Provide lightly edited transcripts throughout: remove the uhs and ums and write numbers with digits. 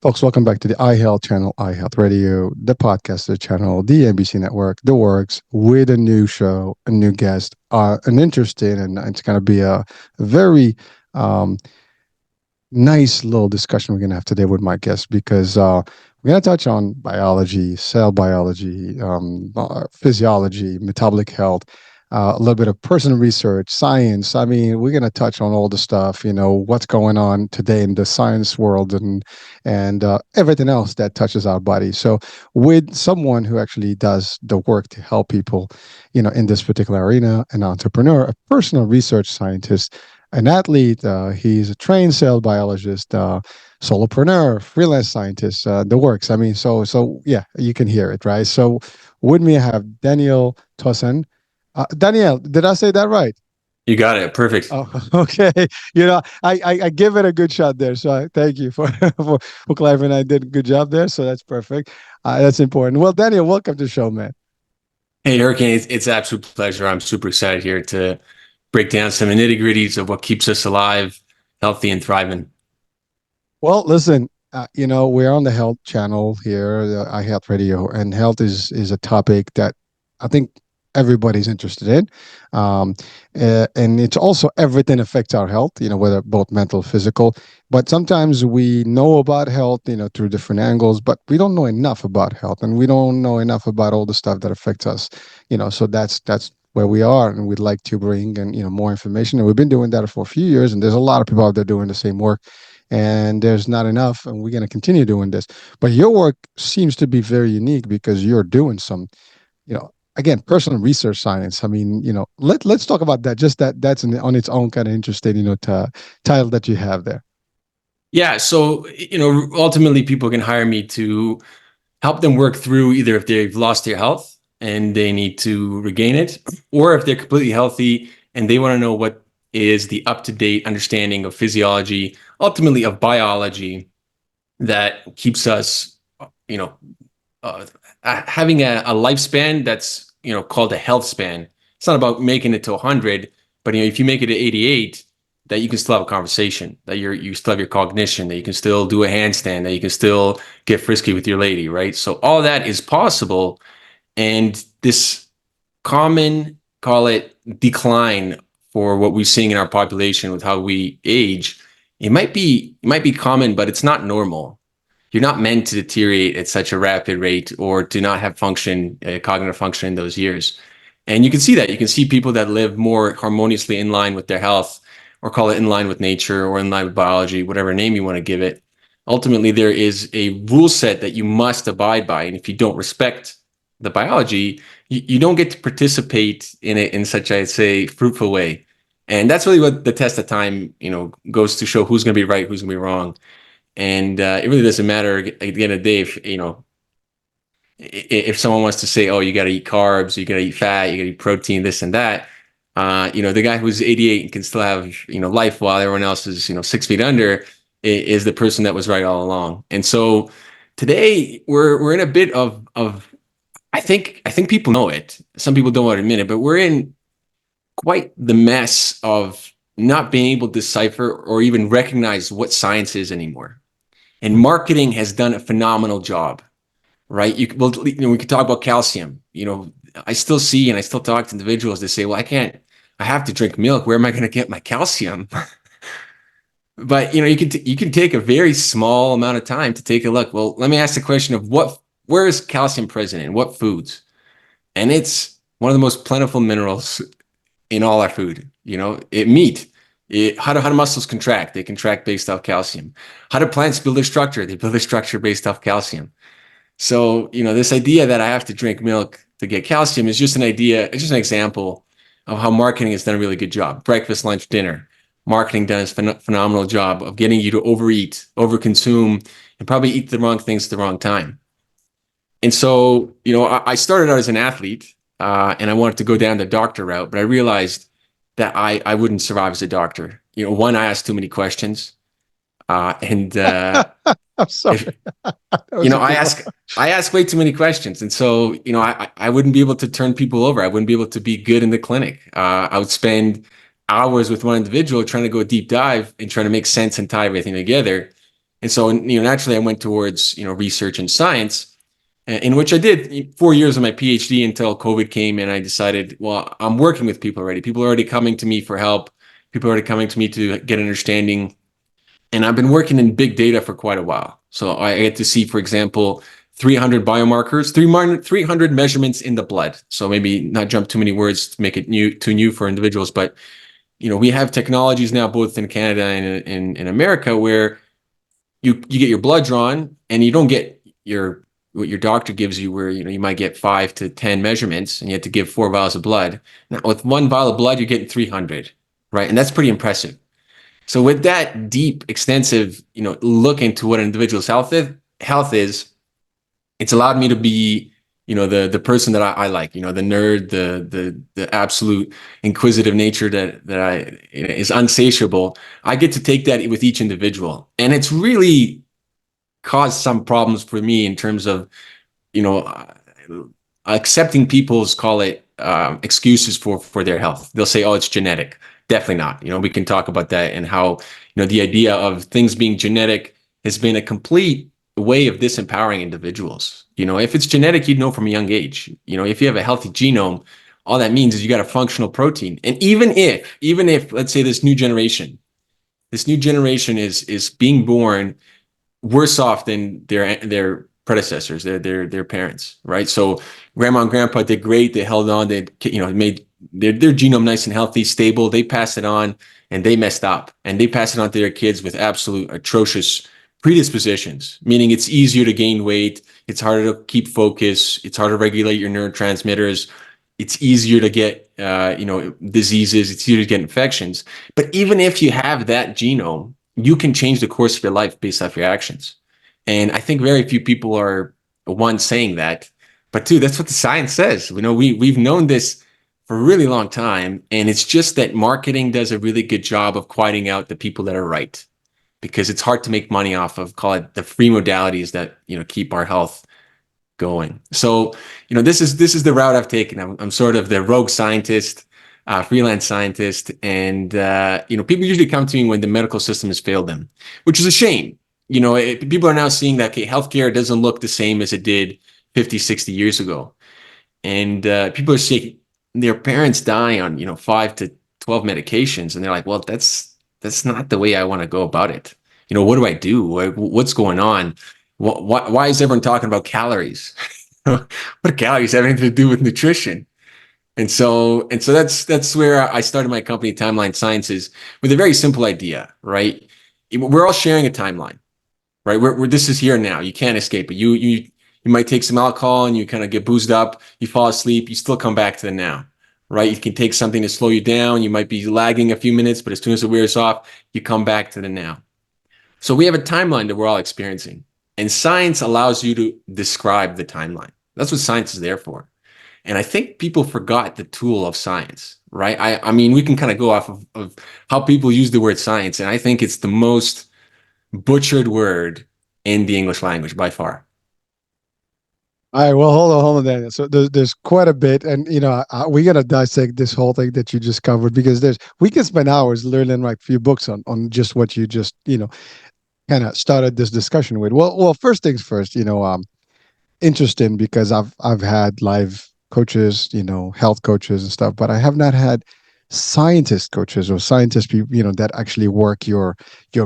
Folks, welcome back to the iHealth channel, iHealth Radio, the podcaster channel, the NBC network, The Works, with a new show, a new guest, an interesting, and it's going to be a very um, nice little discussion we're going to have today with my guest because we're going to touch on biology, cell biology, physiology, metabolic health, a little bit of personal research, science. I mean, we're going to touch on all the stuff, what's going on today in the science world and everything else that touches our body. So with someone who actually does the work to help people, in this particular arena, an entrepreneur, a personal research scientist, an athlete. He's a trained cell biologist, solopreneur, freelance scientist, the works. I mean, so yeah, you can hear it, right? So with me, I have Daniel Tausan. Daniel, did I say that right? You got it. Perfect. Oh, okay. I give it a good shot there. So thank you for, for clarifying. I did a good job there. So that's perfect. That's important. Well, Daniel, welcome to the show, man. Hey, Hurricane, it's an absolute pleasure. I'm super excited here to break down some nitty gritties of what keeps us alive, healthy, and thriving. Well, listen, we're on the health channel here, the iHealth Radio, and health is a topic that I think everybody's interested in. Um, and it's also everything affects our health, whether both mental, physical. But sometimes we know about health, through different angles, but we don't know enough about health, and we don't know enough about all the stuff that affects us. So that's where we are, and we'd like to bring in more information. And we've been doing that for a few years, and there's a lot of people out there doing the same work, and there's not enough, and we're going to continue doing this. But your work seems to be very unique because you're doing some, again, personal research science. I mean, let's talk about that. Just that's on its own kind of interesting, title that you have there. Yeah. So, ultimately people can hire me to help them work through either if they've lost their health and they need to regain it, or if they're completely healthy and they want to know what is the up-to-date understanding of physiology, ultimately of biology that keeps us, uh, having a lifespan that's, called a health span. It's not about making it to 100, but, if you make it to 88, that you can still have a conversation, that you still have your cognition, that you can still do a handstand, that you can still get frisky with your lady, right? So all that is possible. And this common, call it decline for what we're seeing in our population with how we age, it might be common, but it's not normal. You're not meant to deteriorate at such a rapid rate or to not have function, cognitive function in those years. And you can see that. You can see people that live more harmoniously in line with their health, or call it in line with nature or in line with biology, whatever name you want to give it. Ultimately, there is a rule set that you must abide by. And if you don't respect the biology, you don't get to participate in it in such, I'd say, fruitful way. And that's really what the test of time, goes to show who's going to be right, who's going to be wrong. And it really doesn't matter at the end of the day if someone wants to say, oh, you got to eat carbs, you got to eat fat, you got to eat protein, this and that. The guy who's 88 and can still have, life while everyone else is, 6 feet under is the person that was right all along. And so today we're in a bit of I think people know it. Some people don't want to admit it, but we're in quite the mess of not being able to decipher or even recognize what science is anymore. And marketing has done a phenomenal job, right? We could talk about calcium. I still see and I still talk to individuals that say, well, I have to drink milk. Where am I going to get my calcium? But, you can take a very small amount of time to take a look. Well, let me ask the question of where is calcium present in what foods? And it's one of the most plentiful minerals in all our food. Meat. How do muscles contract? They contract based off calcium. How do plants build their structure? They build their structure based off calcium. So, this idea that I have to drink milk to get calcium is just an idea. It's just an example of how marketing has done a really good job. Breakfast, lunch, dinner. Marketing does a phenomenal job of getting you to overeat, overconsume, and probably eat the wrong things at the wrong time. And so, I started out as an athlete, and I wanted to go down the doctor route, but I realized that I wouldn't survive as a doctor. One, I asked too many questions. And I'm sorry. I ask way too many questions. And so, I wouldn't be able to turn people over. I wouldn't be able to be good in the clinic. I would spend hours with one individual trying to go deep dive and trying to make sense and tie everything together. And so, naturally, I went towards, research and science, in which I did 4 years of my PhD until COVID came, and I decided, well, I'm working with people already. People are already coming to me for help. People are already coming to me to get understanding. And I've been working in big data for quite a while. So I get to see, for example, 300 biomarkers, 300 measurements in the blood. So maybe not jump too many words to make it too new for individuals, but we have technologies now both in Canada and in America where you get your blood drawn and you don't get what your doctor gives you, where you might get 5 to 10 measurements and you have to give 4 vials of blood. Now with 1 vial of blood, you're getting 300, right? And that's pretty impressive. So with that deep, extensive, look into what an individual's health is, it's allowed me to be, the person that I like, the nerd, the absolute inquisitive nature that I is unsatiable. I get to take that with each individual, and it's really caused some problems for me in terms of, you know, accepting people's, call it, excuses for their health. They'll say, "Oh, it's genetic." Definitely not. We can talk about that and how the idea of things being genetic has been a complete way of disempowering individuals. If it's genetic, you'd know from a young age. If you have a healthy genome, all that means is you got a functional protein. And even if, let's say, this new generation is being born worse off than their predecessors, their parents, right? So grandma and grandpa did great. They held on. They made their genome nice and healthy, stable. They passed it on, and they messed up, and they passed it on to their kids with absolute atrocious predispositions. Meaning, it's easier to gain weight. It's harder to keep focus. It's harder to regulate your neurotransmitters. It's easier to get diseases. It's easier to get infections. But even if you have that genome, you can change the course of your life based off your actions. And I think very few people are, one, saying that, but two, that's what the science says. We've known this for a really long time, and it's just that marketing does a really good job of quieting out the people that are right, because it's hard to make money off of, call it, the free modalities that keep our health going. So, this is the route I've taken. I'm sort of the rogue scientist, freelance scientist, and people usually come to me when the medical system has failed them, which is a shame. People are now seeing that, okay, healthcare doesn't look the same as it did 50, 60 years ago, and people are seeing their parents die on 5 to 12 medications, and they're like, well, that's not the way I want to go about it. What do I do? What's going on? Why is everyone talking about calories? What do calories have anything to do with nutrition? And so that's where I started my company, Timeline Sciences, with a very simple idea, right? We're all sharing a timeline, right? This is here now. You can't escape it. You might take some alcohol and you kind of get boozed up. You fall asleep. You still come back to the now, right? You can take something to slow you down. You might be lagging a few minutes, but as soon as it wears off, you come back to the now. So we have a timeline that we're all experiencing, and science allows you to describe the timeline. That's what science is there for. And I think people forgot the tool of science, right? I mean, we can kind of go off of how people use the word science, and I think it's the most butchered word in the English language by far. All right, well, hold on, Daniel. So there's quite a bit, and we're gonna dissect this whole thing that you just covered, because we can spend hours learning like a few books on just what you just kind of started this discussion with. Well, first things first. Interesting, because I've had live coaches, health coaches and stuff, but I have not had scientist coaches or scientist people, that actually work your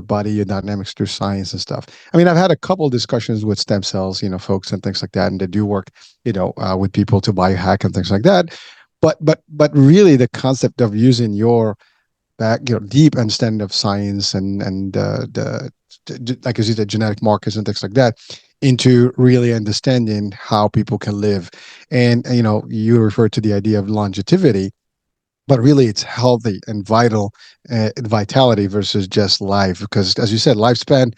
body, your dynamics through science and stuff. I mean, I've had a couple discussions with stem cells, folks and things like that, and they do work, with people to biohack and things like that. But really, the concept of using your back, deep understanding of science and like you see the genetic markers and things like that, into really understanding how people can live. And you refer to the idea of longevity, but really it's healthy and vitality versus just life, because as you said, lifespan,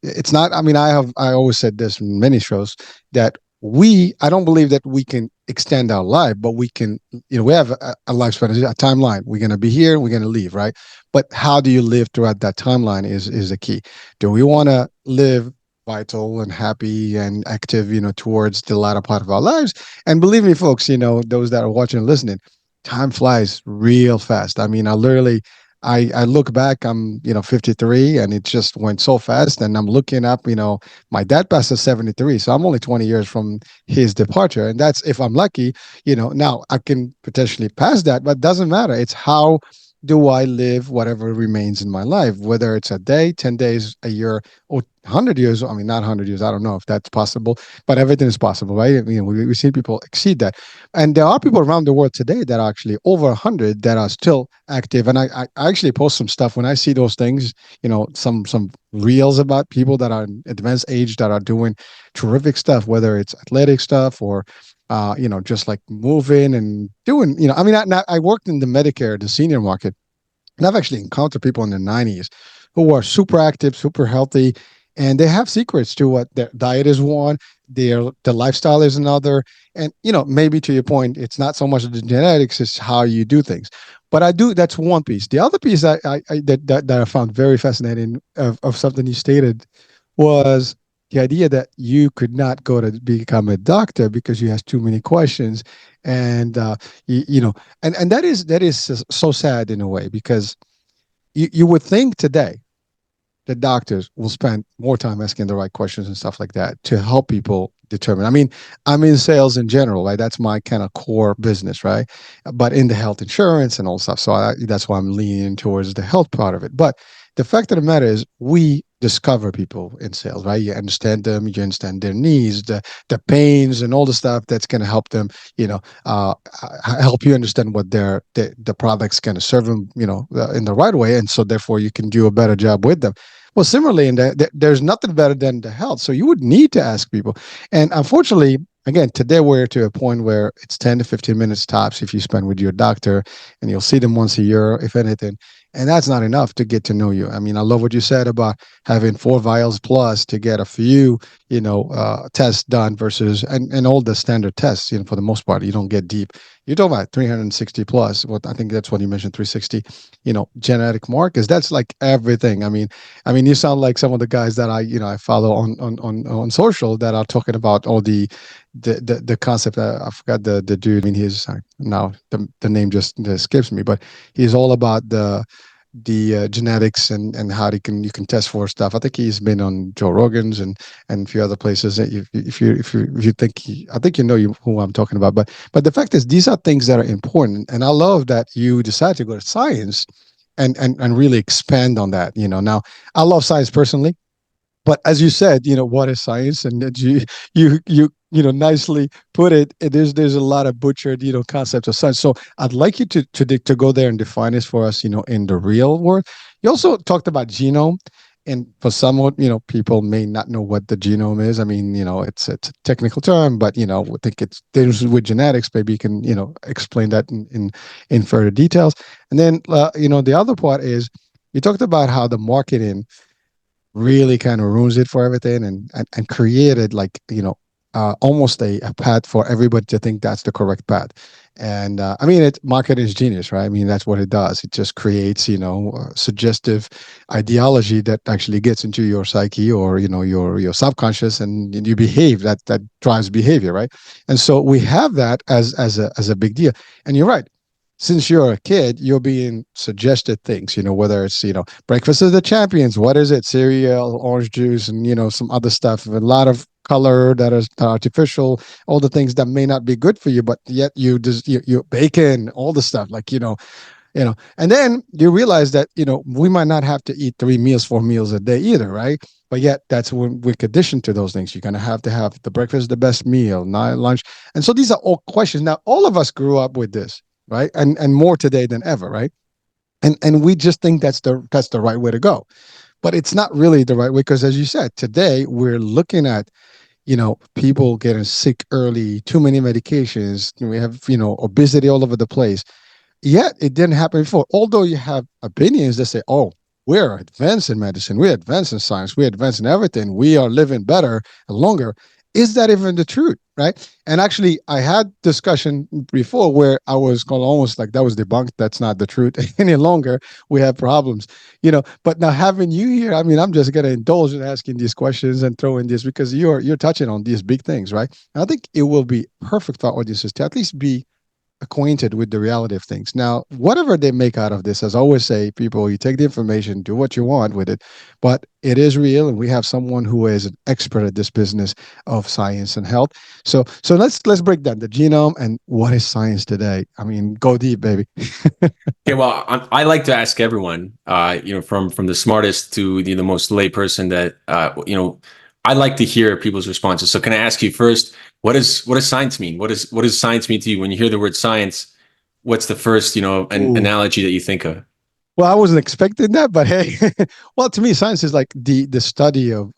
it's not, I mean, I always said this in many shows, that I don't believe that we can extend our life, but we can, we have a lifespan, a timeline. We're going to be here, we're going to leave, right? But how do you live throughout that timeline is the key. Do we want to live vital and happy and active, towards the latter part of our lives? And believe me, folks, those that are watching and listening, time flies real fast. I mean, I literally, I look back, I'm 53, and it just went so fast. And I'm looking up, my dad passed at 73, so I'm only 20 years from his departure, and that's if I'm lucky. Now I can potentially pass that, but it doesn't matter. It's how do I live whatever remains in my life, whether it's a day, 10 days, a year, or 100 years. I mean, not 100 years. I don't know if that's possible, but everything is possible, right? We see people exceed that. And there are people around the world today that are actually over 100 that are still active. And I actually post some stuff when I see those things, some reels about people that are in advanced age that are doing terrific stuff, whether it's athletic stuff or just like moving and doing, I mean, I worked in the Medicare, the senior market, and I've actually encountered people in their 90s who are super active, super healthy, and they have secrets to what their diet is one, their lifestyle is another. And maybe to your point, it's not so much the genetics, it's how you do things. But I do, that's one piece. The other piece that I found very fascinating of something you stated was the idea that you could not go to become a doctor because you asked too many questions. And and that is so sad in a way, because you would think today the doctors will spend more time asking the right questions and stuff like that to help people determine. I mean, I'm in sales in general, right? That's my kind of core business, right? But in the health insurance and all stuff. So that's why I'm leaning towards the health part of it. But the fact of the matter is, we discover people in sales, right? You understand them, you understand their needs, the pains, and all the stuff that's going to help them, help you understand what the product's going to serve them, in the right way, and so therefore you can do a better job with them. Well, similarly, there's nothing better than the health. So you would need to ask people. And unfortunately, again, today we're to a point where it's 10 to 15 minutes tops if you spend with your doctor, and you'll see them once a year, if anything. And that's not enough to get to know you. I mean, I love what you said about having 4 vials plus to get a few, tests done versus, and all the standard tests, for the most part, you don't get deep. You're talking about 360 plus. What I think that's what you mentioned, 360, genetic markers. That's like everything. I mean, you sound like some of the guys that I follow on social that are talking about all the concept. I forgot the dude. I mean, he's now the name just escapes me, but he's all about the genetics and how you can test for stuff. I think he's been on Joe Rogan's and a few other places. If you think I think who I'm talking about. But the fact is, these are things that are important, and I love that you decide to go to science and really expand on that. Now I love science personally, but as you said, what is science, and that nicely put it. There's a lot of butchered concepts of science. So I'd like you to go there and define this for us, in the real world. You also talked about genome, and for some, people may not know what the genome is. I mean, it's a technical term, but I think it's things with genetics. Maybe you can explain that in further details. And then the other part is, you talked about how the marketing really kind of ruins it for everything, and created, like, almost a path for everybody to think that's the correct path. And I mean, marketing is genius, right? I mean, that's what it does. It just creates suggestive ideology that actually gets into your psyche, or your subconscious, and you behave. That drives behavior, right? And so we have that as a big deal. And you're right, since you're a kid, you're being suggested things, whether it's, breakfast of the champions, what is it? Cereal, orange juice, and, some other stuff, a lot of color that is artificial, all the things that may not be good for you, but yet you bacon, all the stuff, like, and then you realize that, we might not have to eat 3 meals, 4 meals a day either, right? But yet that's when we're conditioned to those things. You're going to have the breakfast, the best meal, night, lunch. And so these are all questions. Now, all of us grew up with this, right? And more today than ever, right? And we just think that's the right way to go. But it's not really the right way, because, as you said, today we're looking at, people getting sick early, too many medications. We have, obesity all over the place. Yet it didn't happen before. Although you have opinions that say, "Oh, we're advanced in medicine, we're advanced in science, we're advanced in everything, we are living better and longer." Is that even the truth, right? And actually, I had discussion before where I was called almost like that was debunked. That's not the truth any longer. We have problems, But now having you here, I mean, I'm just gonna indulge in asking these questions and throwing this, because you're touching on these big things, right? And I think it will be perfect for audiences to at least be acquainted with the reality of things. Now, whatever they make out of this, as I always say, people, you take the information, do what you want with it, but it is real, and we have someone who is an expert at this business of science and health. So let's break down the genome and what is science today. I mean, go deep, baby. Yeah, well, I like to ask everyone, from the smartest to the most lay person that, I like to hear people's responses. So, can I ask you first, what does science mean? What does science mean to you when you hear the word science? What's the first, an Ooh. analogy that you think of? Well, I wasn't expecting that, but hey, well, to me, science is like the study of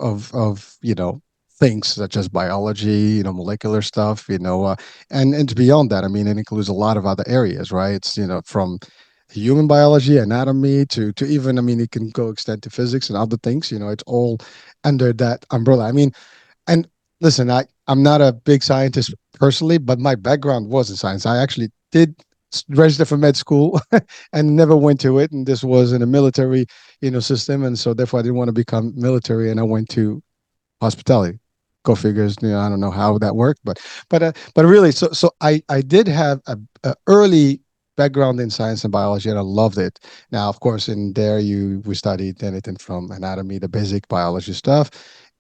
things such as biology, molecular stuff, and beyond that. I mean, it includes a lot of other areas, right? It's from human biology, anatomy to even, I mean, it can go extend to physics and other things. It's all under that umbrella. I mean, and listen, I'm not a big scientist personally, but my background was in science. I actually did register for med school and never went to it. And this was in a military, system. And so therefore I didn't want to become military, and I went to hospitality. Go figures. I don't know how that worked, but really, so I did have a early background in science and biology, and I loved it. Now, of course, in there we studied anything from anatomy, the basic biology stuff,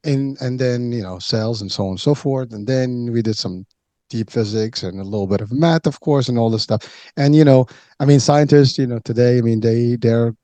and then cells and so on and so forth, and then we did some deep physics and a little bit of math, of course, and all this stuff. And I mean, scientists, today, I mean, they do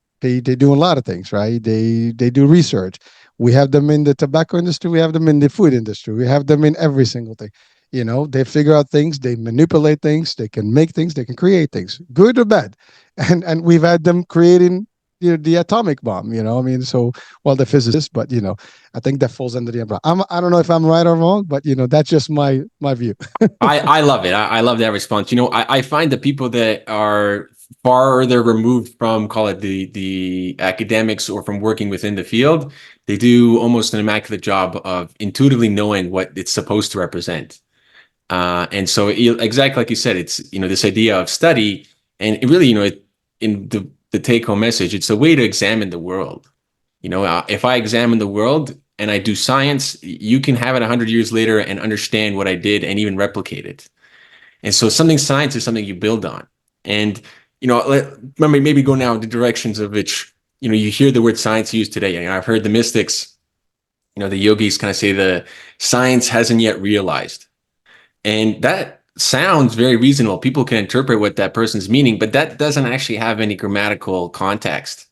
a lot of things, right? They do research. We have them in the tobacco industry. We have them in the food industry. We have them in every single thing. They figure out things. They manipulate things. They can make things. They can create things, good or bad. And we've had them creating the atomic bomb. I mean, so well, the physicists, but I think that falls under the umbrella. I don't know if I'm right or wrong, but that's just my view. I love it. I love that response. I find the people that are farther removed from, call it the academics or from working within the field, they do almost an immaculate job of intuitively knowing what it's supposed to represent. And so, exactly like you said, it's this idea of study, and it really, in the take home message, it's a way to examine the world. If I examine the world and I do science, you can have it 100 years later and understand what I did and even replicate it. And so science is something you build on. And, remember, maybe go now in the directions of which, you hear the word science used today. I've heard the mystics, the yogis kind of say the science hasn't yet realized. And that sounds very reasonable. People can interpret what that person's meaning, but that doesn't actually have any grammatical context.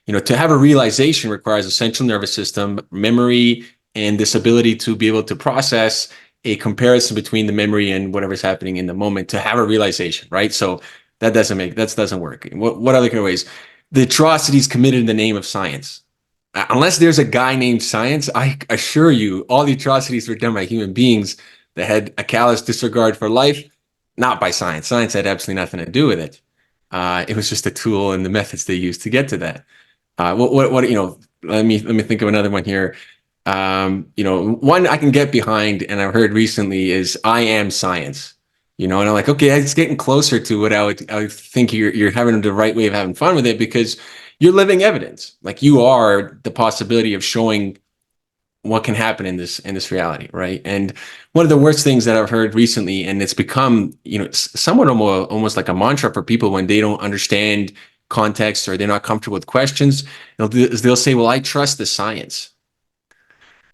To have a realization requires a central nervous system, memory, and this ability to be able to process a comparison between the memory and whatever's happening in the moment to have a realization, right? So that doesn't work. What other kind of ways? The atrocities committed in the name of science. Unless there's a guy named Science, I assure you, all the atrocities were done by human beings that had a callous disregard for life, not by science. Science had absolutely nothing to do with it. It was just a tool and the methods they used to get to that. Let me think of another one here. One I can get behind, and I've heard recently is "I am science." And I'm like, okay, it's getting closer to what I would think you're having the right way of having fun with it, because you're living evidence. Like, you are the possibility of showing what can happen in this reality, right? And one of the worst things that I've heard recently, and it's become somewhat almost like a mantra for people when they don't understand context or they're not comfortable with questions, they'll say, well, I trust the science.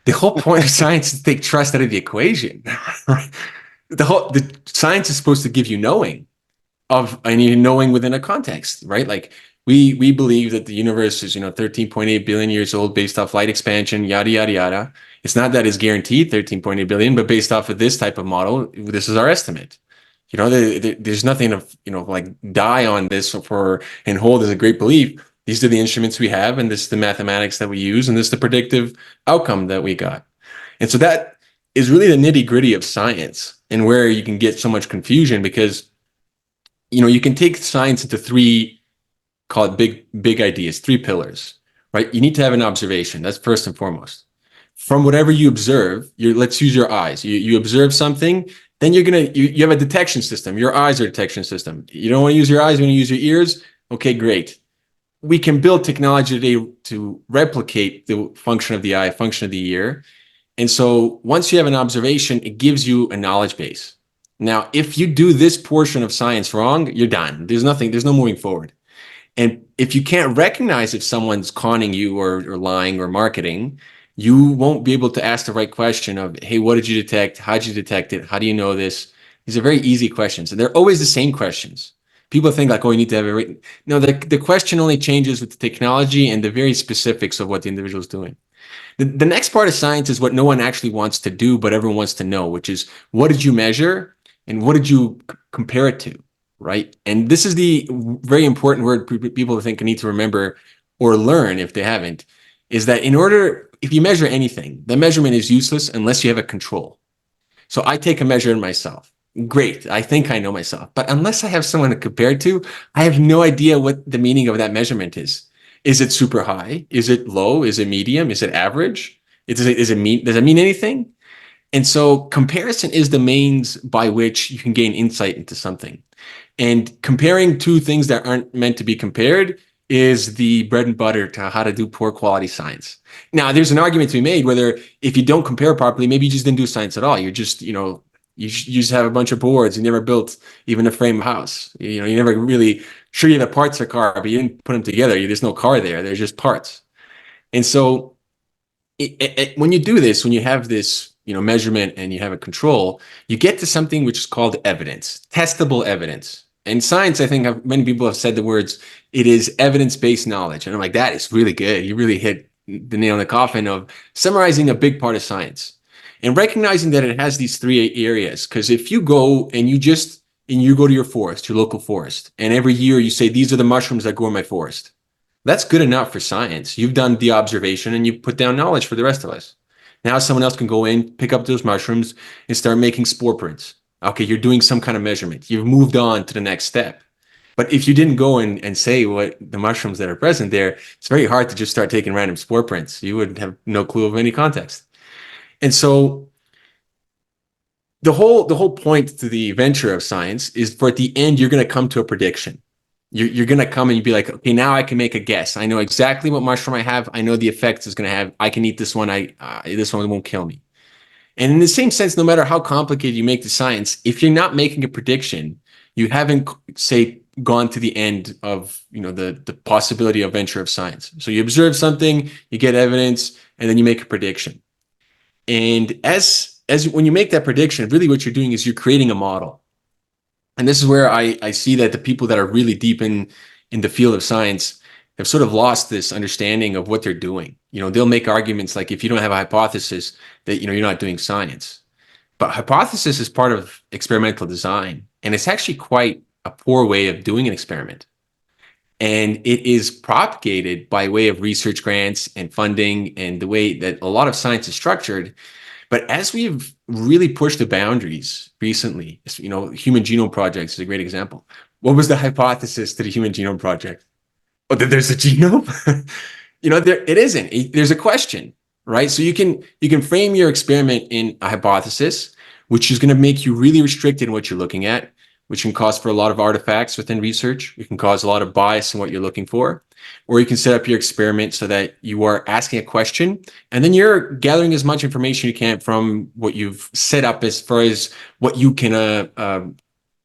The whole point of science is to take trust out of the equation. Right? The science is supposed to give you knowing and you knowing within a context, right? Like, we believe that the universe is 13.8 billion years old based off light expansion, yada yada yada. It's not that it's guaranteed 13.8 billion, but based off of this type of model, this is our estimate. There's nothing of like die on this and hold as a great belief. These are the instruments we have, and this is the mathematics that we use, and this is the predictive outcome that we got. And so that is really the nitty gritty of science, and where you can get so much confusion, because you can take science into three, call it big ideas, three pillars, right? You need to have an observation. That's first and foremost. From whatever you observe, let's use your eyes. You observe something, then you have a detection system. Your eyes are a detection system. You don't want to use your eyes, you want to use your ears. Okay, great. We can build technology today to replicate the function of the eye, function of the ear. And so once you have an observation, it gives you a knowledge base. Now, if you do this portion of science wrong, you're done. There's no moving forward. And if you can't recognize if someone's conning you or lying or marketing, you won't be able to ask the right question of, hey, what did you detect? How did you detect it? How do you know this? These are very easy questions. And they're always the same questions. People think like, oh, you need to have it written. No, the question only changes with the technology and the very specifics of what the individual is doing. The next part of science is what no one actually wants to do, but everyone wants to know, which is what did you measure and what did you compare it to, right? And this is the very important word people think need to remember or learn if they haven't, is that if you measure anything, the measurement is useless unless you have a control. So I take a measure in myself. Great. I think I know myself. But unless I have someone to compare it to, I have no idea what the meaning of that measurement is. Is it super high? Is it low? Is it medium? Is it average? Does it mean anything? And so comparison is the means by which you can gain insight into something. And comparing two things that aren't meant to be compared is the bread and butter to how to do poor quality science. Now, there's an argument to be made whether if you don't compare properly, maybe you just didn't do science at all. You're just, you just have a bunch of boards. You never built even a frame house. You never really, sure, you have the parts of a car, but you didn't put them together. There's no car there. There's just parts. And so when you do this, when you have this, measurement and you have a control, you get to something which is called evidence, testable evidence. In science, I think many people have said the words, it is evidence-based knowledge. And I'm like, that is really good. You really hit the nail in the coffin of summarizing a big part of science and recognizing that it has these three areas. Because if you go and you go to your forest, your local forest, and every year you say, these are the mushrooms that grow in my forest. That's good enough for science. You've done the observation and you put down knowledge for the rest of us. Now someone else can go in, pick up those mushrooms and start making spore prints. Okay, you're doing some kind of measurement. You've moved on to the next step. But if you didn't go in and say what the mushrooms that are present there, it's very hard to just start taking random spore prints. You would have no clue of any context. And so the whole point to the venture of science is for at the end, you're going to come to a prediction. You're going to come and you'd be like, okay, now I can make a guess. I know exactly what mushroom I have. I know the effects it's going to have. I can eat this one. This one won't kill me. And in the same sense, no matter how complicated you make the science, if you're not making a prediction, you haven't, say, gone to the end of the possibility of venture of science. So you observe something, you get evidence, and then you make a prediction. And as when you make that prediction, really what you're doing is you're creating a model. And this is where I see that the people that are really deep in the field of science have sort of lost this understanding of what they're doing. They'll make arguments like if you don't have a hypothesis that, you're not doing science. But hypothesis is part of experimental design. And it's actually quite a poor way of doing an experiment. And it is propagated by way of research grants and funding and the way that a lot of science is structured. But as we've really pushed the boundaries recently, Human Genome Project is a great example. What was the hypothesis to the Human Genome Project? Oh, that there's a genome? It isn't. There's a question, right? So you can frame your experiment in a hypothesis, which is going to make you really restricted in what you're looking at, which can cause for a lot of artifacts within research. It can cause a lot of bias in what you're looking for. Or you can set up your experiment so that you are asking a question and then you're gathering as much information you can from what you've set up as far as what you can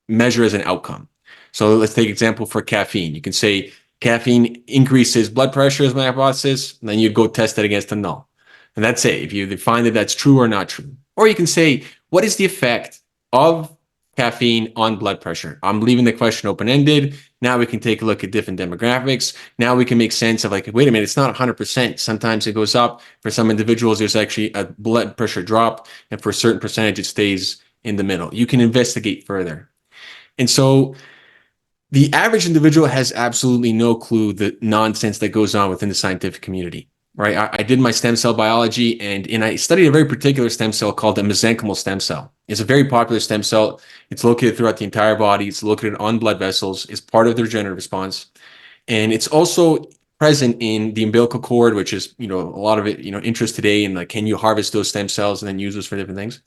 measure as an outcome. So let's take example for caffeine. You can say caffeine increases blood pressure as my hypothesis, and then you go test it against a null. And that's it. If you find that that's true or not true. Or you can say, what is the effect of caffeine on blood pressure? I'm leaving the question open-ended. Now we can take a look at different demographics. Now we can make sense of like, wait a minute, it's not 100%. Sometimes it goes up. For some individuals, there's actually a blood pressure drop. And for a certain percentage, it stays in the middle. You can investigate further. And so the average individual has absolutely no clue the nonsense that goes on within the scientific community. Right? I did my stem cell biology and I studied a very particular stem cell called the mesenchymal stem cell. It's a very popular stem cell. It's located throughout the entire body. It's located on blood vessels. It's part of the regenerative response. And it's also present in the umbilical cord, which is, a lot of it, interest today in like, can you harvest those stem cells and then use those for different things?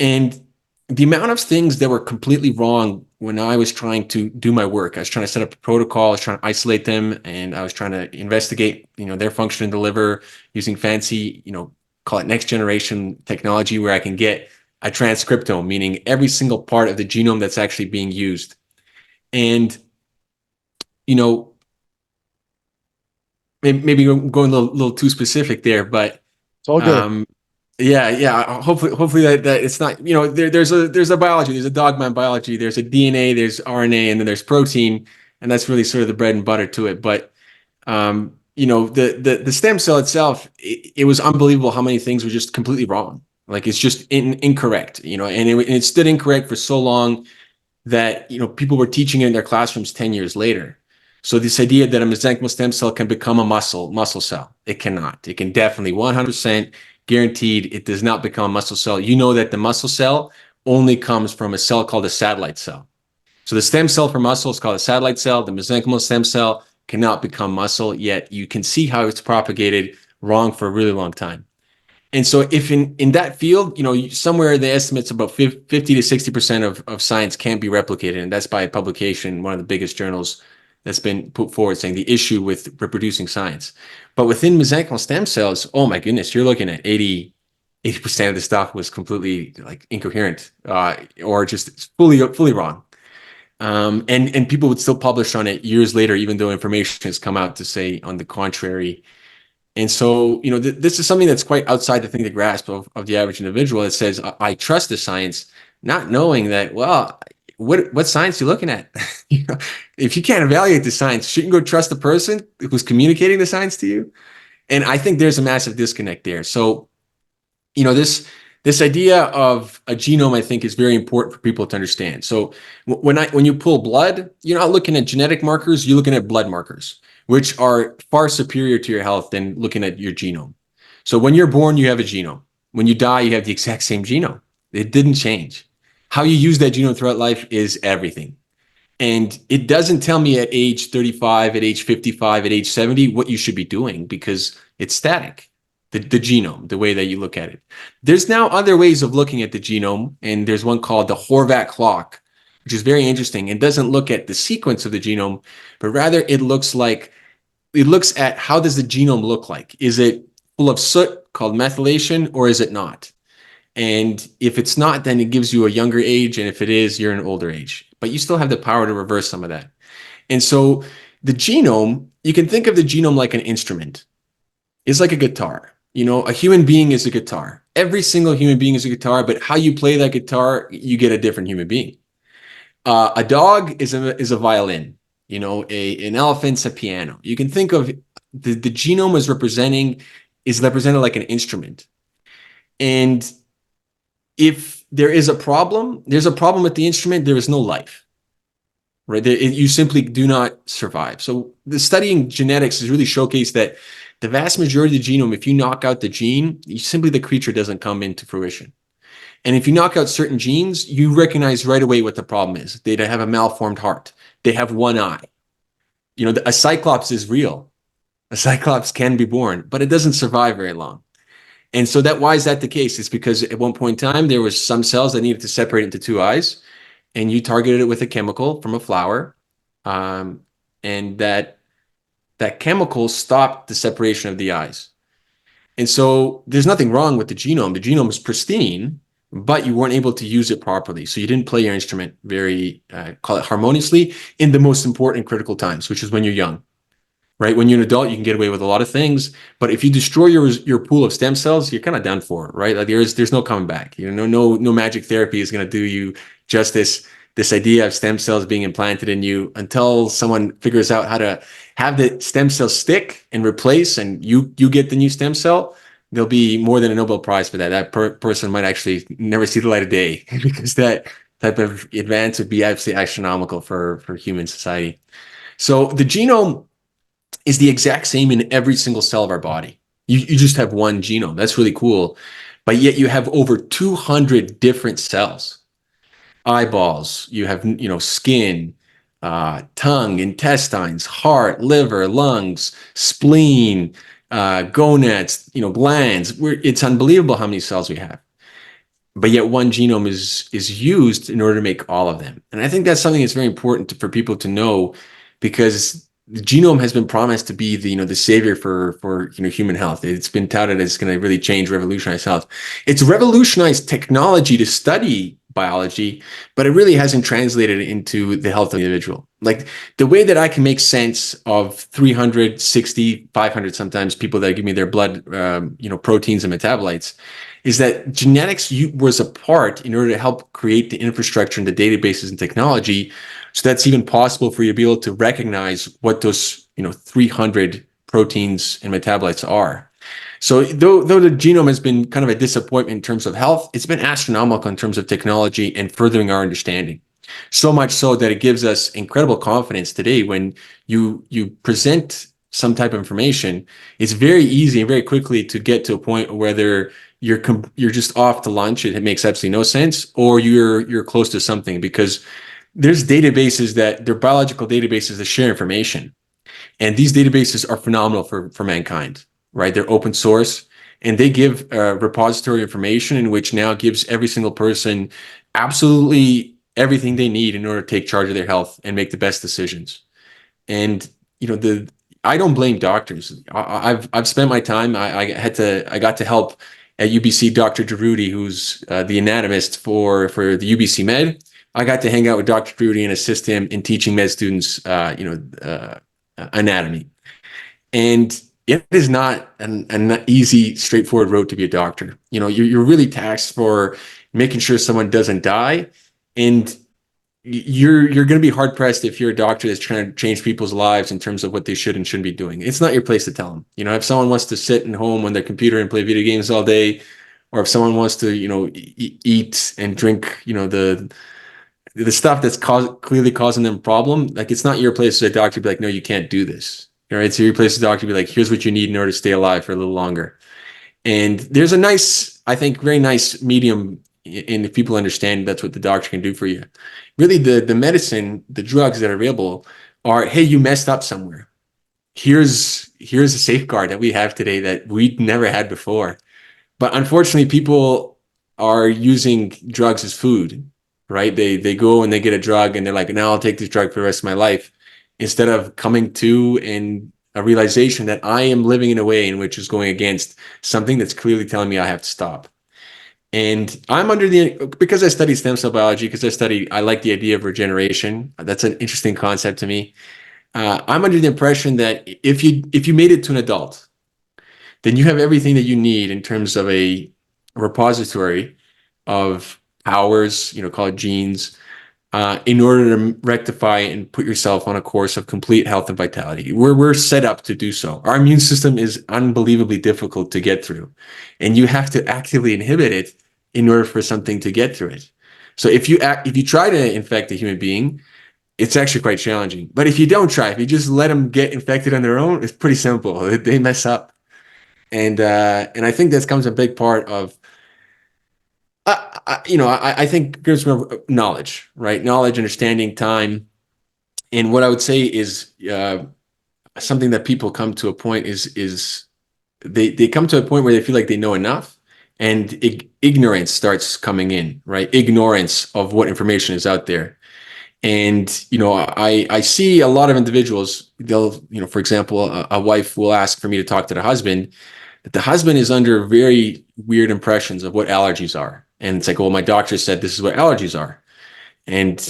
And the amount of things that were completely wrong when I was trying to do my work, I was trying to set up a protocol, I was trying to isolate them, and I was trying to investigate, their function in the liver using fancy, call it next generation technology where I can get a transcriptome, meaning every single part of the genome that's actually being used. And, you know, maybe I'm going a little too specific there, but It's all good. um, yeah. Hopefully that it's not, there's a biology, there's a dogma in biology, there's a DNA, there's RNA, and then there's protein, and that's really sort of the bread and butter to it. But the stem cell itself, it was unbelievable how many things were just completely wrong. Like it's just incorrect, and it stood incorrect for so long that people were teaching it in their classrooms 10 years later. So this idea that a mesenchymal stem cell can become a muscle cell, it cannot. It can definitely 100% guaranteed it does not become a muscle cell. You know that the muscle cell only comes from a cell called a satellite cell. So the stem cell for muscle is called a satellite cell. The mesenchymal stem cell cannot become muscle, yet you can see how it's propagated wrong for a really long time. And so if in that field, somewhere the estimates about 50 to 60% of science can't be replicated. And that's by a publication, one of the biggest journals that's been put forward saying the issue with reproducing science. But within mesenchymal stem cells, oh my goodness, you're looking at 80% of the stuff was completely like incoherent or just fully wrong. And people would still publish on it years later, even though information has come out to say on the contrary. And so, this is something that's quite outside the grasp of the average individual. That says, I trust the science, not knowing that, well, what science are you looking at? If you can't evaluate the science, shouldn't you go trust the person who's communicating the science to you? And I think there's a massive disconnect there. So, this idea of a genome, I think, is very important for people to understand. So when you pull blood, you're not looking at genetic markers, you're looking at blood markers, which are far superior to your health than looking at your genome. So when you're born, you have a genome. When you die, you have the exact same genome. It didn't change. How you use that genome throughout life is everything. And it doesn't tell me at age 35, at age 55, at age 70 what you should be doing because it's static. The genome, the way that you look at it. There's now other ways of looking at the genome, and there's one called the Horvath clock, which is very interesting. It doesn't look at the sequence of the genome, but rather it looks at how does the genome look like? Is it full of soot called methylation, or is it not? And if it's not, then it gives you a younger age, and if it is, you're an older age. But you still have the power to reverse some of that. And so the genome, you can think of the genome like an instrument. It's like a guitar. A human being is a guitar. Every single human being is a guitar, but how you play that guitar, you get a different human being. A dog is a violin. An elephant's a piano. You can think of the genome is represented like an instrument. And if there is a problem, there's a problem with the instrument, there is no life. Right? You simply do not survive. So the studying genetics has really showcased that the vast majority of the genome, if you knock out the gene, the creature doesn't come into fruition. And if you knock out certain genes, you recognize right away what the problem is. They have a malformed heart. They have one eye. A cyclops is real. A cyclops can be born, but it doesn't survive very long. And so why is that the case? It's because at one point in time, there was some cells that needed to separate into two eyes, and you targeted it with a chemical from a flower. And that chemical stopped the separation of the eyes. And so there's nothing wrong with the genome. The genome is pristine, but you weren't able to use it properly. So you didn't play your instrument very, call it harmoniously, in the most important critical times, which is when you're young. Right? When you're an adult, you can get away with a lot of things. But if you destroy your pool of stem cells, you're kind of done for, right? Like there's no coming back. No magic therapy is going to do you justice. This idea of stem cells being implanted in you until someone figures out how to have the stem cell stick and replace, and you get the new stem cell, there'll be more than a Nobel Prize for that. That person might actually never see the light of day because that type of advance would be absolutely astronomical for human society. So the genome is the exact same in every single cell of our body. You just have one genome. That's really cool. But yet you have over 200 different cells. Eyeballs, you have, skin, tongue, intestines, heart, liver, lungs, spleen, gonads, glands. It's unbelievable how many cells we have. But yet one genome is used in order to make all of them. And I think that's something that's very important for people to know, because the genome has been promised to be the the savior for human health. It's been touted as going to really change, revolutionize health. It's revolutionized technology to study biology, but it really hasn't translated into the health of the individual. Like the way that I can make sense of 360, 500 sometimes people that give me their blood, proteins and metabolites, is that genetics was a part in order to help create the infrastructure and the databases and technology, so that's even possible for you to be able to recognize what those 300 proteins and metabolites are. So though the genome has been kind of a disappointment in terms of health, it's been astronomical in terms of technology and furthering our understanding. So much so that it gives us incredible confidence today when you present some type of information. It's very easy and very quickly to get to a point whether you're just off to lunch, it makes absolutely no sense, or you're close to something, because there's databases that they're biological databases that share information. And these databases are phenomenal for mankind, right? They're open source and they give repository information in which now gives every single person absolutely everything they need in order to take charge of their health and make the best decisions. And I don't blame doctors. I've spent my time. I got to help at UBC Dr. Giroudi, who's the anatomist for the UBC Med. I got to hang out with Dr. Giroudi and assist him in teaching med students, anatomy. And it is not an easy, straightforward road to be a doctor. You're really taxed for making sure someone doesn't die, and you're going to be hard pressed if you're a doctor that's trying to change people's lives in terms of what they should and shouldn't be doing. It's not your place to tell them. If someone wants to sit at home on their computer and play video games all day, or if someone wants to, eat and drink, the stuff that's clearly causing them a problem, like it's not your place as a doctor to be like, no, you can't do this. It's your place as a doctor to be like, here's what you need in order to stay alive for a little longer. And there's a nice, I think, very nice medium. And if people understand that's what the doctor can do for you, really the medicine, the drugs that are available are, hey, you messed up somewhere. Here's a safeguard that we have today that we never had before. But unfortunately, people are using drugs as food, right? They go and they get a drug and they're like, now I'll take this drug for the rest of my life, instead of coming to and a realization that I am living in a way in which is going against something that's clearly telling me I have to stop. And I'm because I study stem cell biology, because I like the idea of regeneration. That's an interesting concept to me. I'm under the impression that if you made it to an adult, then you have everything that you need in terms of a repository of powers, call it genes, in order to rectify and put yourself on a course of complete health and vitality. We're set up to do so. Our immune system is unbelievably difficult to get through, and you have to actively inhibit it in order for something to get through it. So if you try to infect a human being, it's actually quite challenging. But if you don't try, if you just let them get infected on their own, it's pretty simple. They mess up, and I think that comes a big part of I think there's knowledge, right? Knowledge, understanding, and what I would say is something that people come to a point is they come to a point where they feel like they know enough, and ignorance starts coming in, right? Ignorance of what information is out there. And I see a lot of individuals. They'll, for example, a wife will ask for me to talk to the husband. That the husband is under very weird impressions of what allergies are. And it's like, well, my doctor said this is what allergies are. And,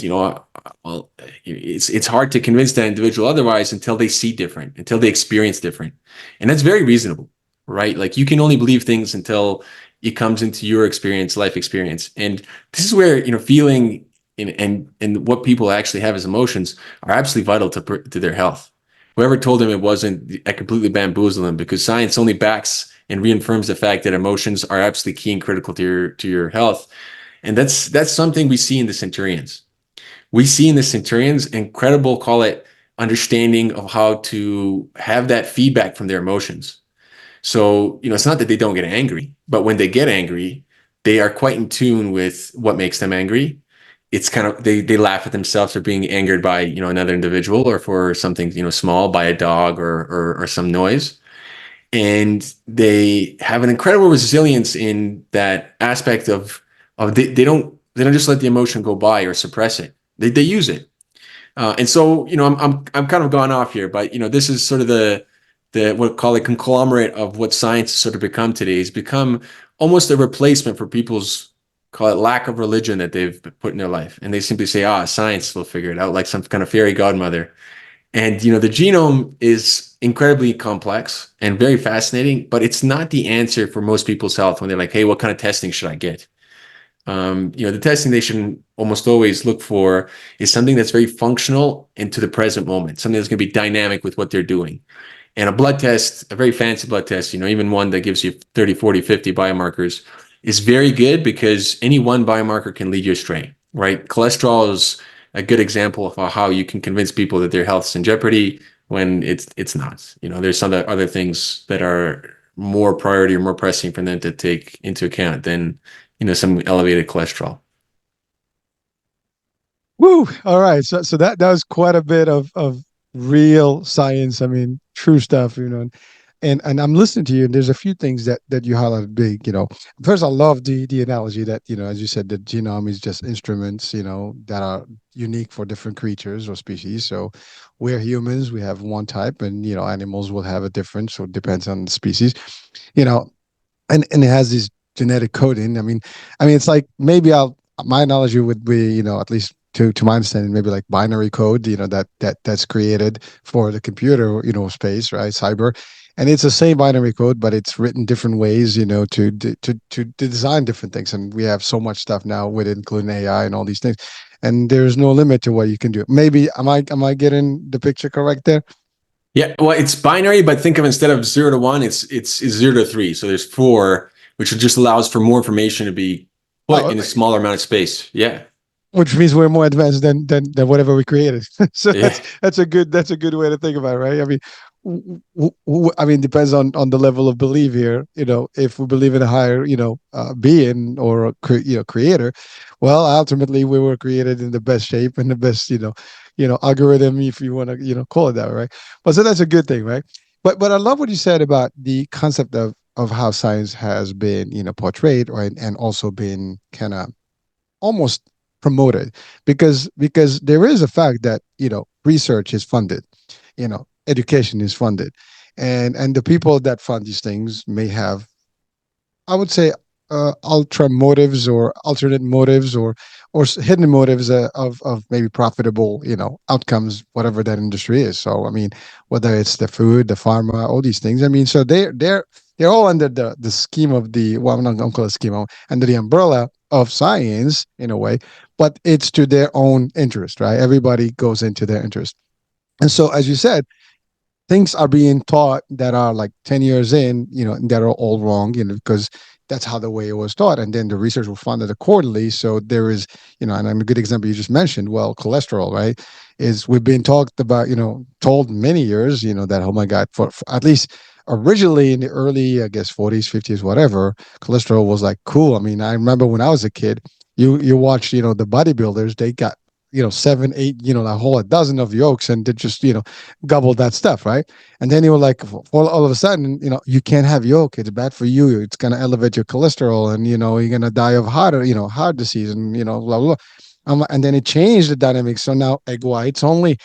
well, it's hard to convince that individual otherwise until they see different, until they experience different. And that's very reasonable, right? Like you can only believe things until it comes into your experience, life experience. And this is where, feeling and what people actually have as emotions are absolutely vital to their health. Whoever told them it wasn't, I completely bamboozled them, because science only backs and reaffirms the fact that emotions are absolutely key and critical to your health. And that's something we see in the centurions. We see in the centurions incredible, call it, understanding of how to have that feedback from their emotions. So, it's not that they don't get angry, but when they get angry, they are quite in tune with what makes them angry. It's kind of, they laugh at themselves for being angered by, another individual, or for something, small, by a dog or some noise. And they have an incredible resilience in that aspect of they don't just let the emotion go by or suppress it. They use it. And so, I'm kind of gone off here, but this is sort of the what we call a conglomerate of what science has sort of become today. It's become almost a replacement for people's call it lack of religion that they've put in their life, and they simply say, "Ah, science will figure it out," like some kind of fairy godmother. And the genome is incredibly complex and very fascinating, but it's not the answer for most people's health when they're like, "Hey, what kind of testing should I get?" The testing they should almost always look for is something that's very functional and to the present moment, something that's going to be dynamic with what they're doing. And a blood test, a very fancy blood test, even one that gives you 30, 40, 50 biomarkers is very good because any one biomarker can lead you astray, right? Cholesterol is a good example of how you can convince people that their health is in jeopardy when it's not. There's some other things that are more priority or more pressing for them to take into account than, some elevated cholesterol. Woo! All right. So that was quite a bit of real science. I mean, true stuff, and I'm listening to you, and there's a few things that you highlighted big. First, I love the analogy that, as you said, the genome is just instruments, that are unique for different creatures or species. So we're humans, we have one type, and animals will have a different, so it depends on the species. You know, and it has this genetic coding. I mean, it's like maybe I'll my analogy would be, at least to my understanding, maybe like binary code, that's created for the computer, space, right, cyber, and it's the same binary code, but it's written different ways, to design different things. And we have so much stuff now with it, including AI and all these things, and there's no limit to what you can do. Maybe am I getting the picture correct there? Yeah, well, it's binary, but think of instead of 0 to 1, it's 0 to 3. So there's four, which just allows for more information to be put Oh, in a smaller amount of space. Yeah, which means we're more advanced than whatever we created. So that's yeah. that's a good way to think about it, right? I mean, I mean, depends on the level of belief here. If we believe in a higher, being or creator, well, ultimately we were created in the best shape and the best, algorithm, if you want to, call it that, right? But so that's a good thing, right? But I love what you said about the concept of how science has been, portrayed, right, and also been kind of almost promoted, because there is a fact that research is funded, education is funded, and the people that fund these things may have, I would say, ultra motives or alternate motives, or hidden motives, of maybe profitable, outcomes, whatever that industry is. So I mean, whether it's the food, the pharma, all these things. I mean, so they're all under the scheme of the, well, I'm not gonna call it scheme, under the umbrella of science in a way, but it's to their own interest, right? Everybody goes into their interest, and so as you said, things are being taught that are like 10 years in, that are all wrong, because that's how the way it was taught. And then the research was funded accordingly. So there is, and a good example you just mentioned, well, cholesterol, right? Is we've been talked about, told many years, that, oh my God, for at least originally in the early, I guess, 40s, 50s, whatever, cholesterol was like cool. I mean, I remember when I was a kid, you watched, the bodybuilders, they got, seven, eight, a whole a dozen of yolks, and they just, gobbled that stuff, right? And then you were like, all of a sudden, you can't have yolk. It's bad for you. It's gonna elevate your cholesterol, and you're gonna die of heart disease, and blah blah. And then it changed the dynamics. So now egg whites only,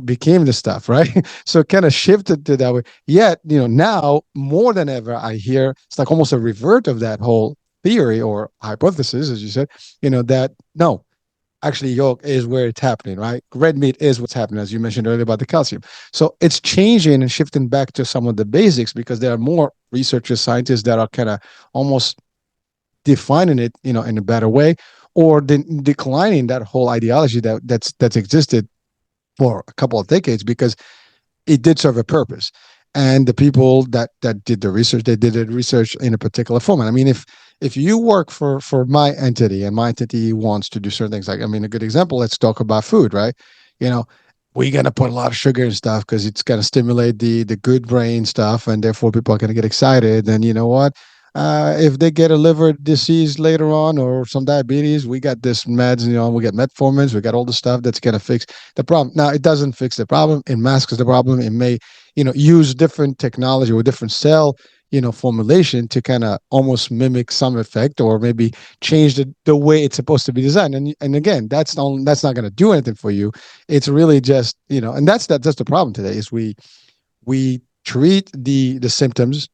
became the stuff, right? So it kind of shifted to that way. Yet, now more than ever, I hear it's like almost a revert of that whole theory or hypothesis, as you said, that no, actually yolk is where it's happening, right? Red meat is what's happening, as you mentioned earlier about the calcium. So it's changing and shifting back to some of the basics, because there are more researchers, scientists that are kind of almost defining it, in a better way, or declining that whole ideology that's existed for a couple of decades, because it did serve a purpose. And the people that did the research, they did the research in a particular format. I mean, if you work for my entity, and my entity wants to do certain things, like, I mean, a good example, let's talk about food, right? You know, we're gonna put a lot of sugar and stuff because it's gonna stimulate the good brain stuff, and therefore people are gonna get excited. And you know what? If they get a liver disease later on, or some diabetes, we got this meds, we got metformins, we got all the stuff that's gonna fix the problem. Now, it doesn't fix the problem; it masks the problem. It may, use different technology or different cell, formulation to kind of almost mimic some effect, or maybe change the way it's supposed to be designed. And again, that's not going to do anything for you. It's really just, and that's the problem today, is we treat the symptoms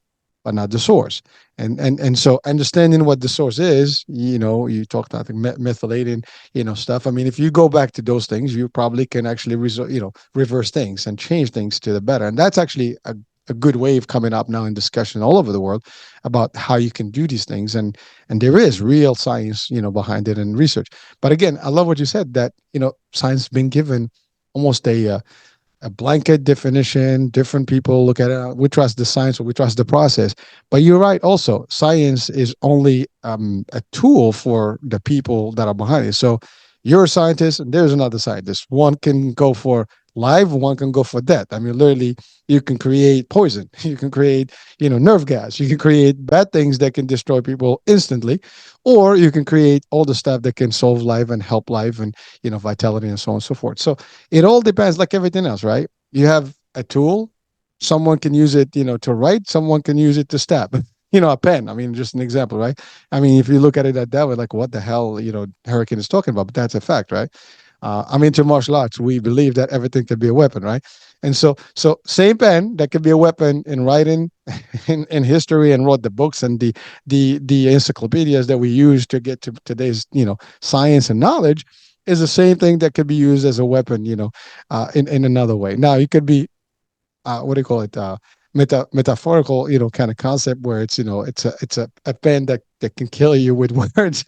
but not the source. And so understanding what the source is, you talked about the methylating, stuff. I mean, if you go back to those things, you probably can actually reverse things and change things to the better. And that's actually a good wave coming up now in discussion all over the world about how you can do these things. And there is real science, behind it, and research. But again, I love what you said, that science has been given almost a blanket definition. Different people look at it. We trust the science, or we trust the process. But you're right. Also, science is only a tool for the people that are behind it. So you're a scientist, and there's another scientist. One can go for life, one can go for death. I mean, literally, you can create poison, you can create, nerve gas, you can create bad things that can destroy people instantly, or you can create all the stuff that can solve life and help life, and vitality, and so on and so forth. So it all depends, like everything else, right? You have a tool, someone can use it, to write, someone can use it to stab. A pen. I mean, just an example, right? I mean, if you look at it at that way, like, what the hell, Hurricane is talking about, but that's a fact, right? I'm into martial arts. We believe that everything can be a weapon, right? And so same pen that can be a weapon in writing, in history, and wrote the books and the encyclopedias that we use to get to today's science and knowledge, is the same thing that could be used as a weapon, in another way. Now, it could be, what do you call it? Metaphorical, kind of concept, where it's, a pen that can kill you with words,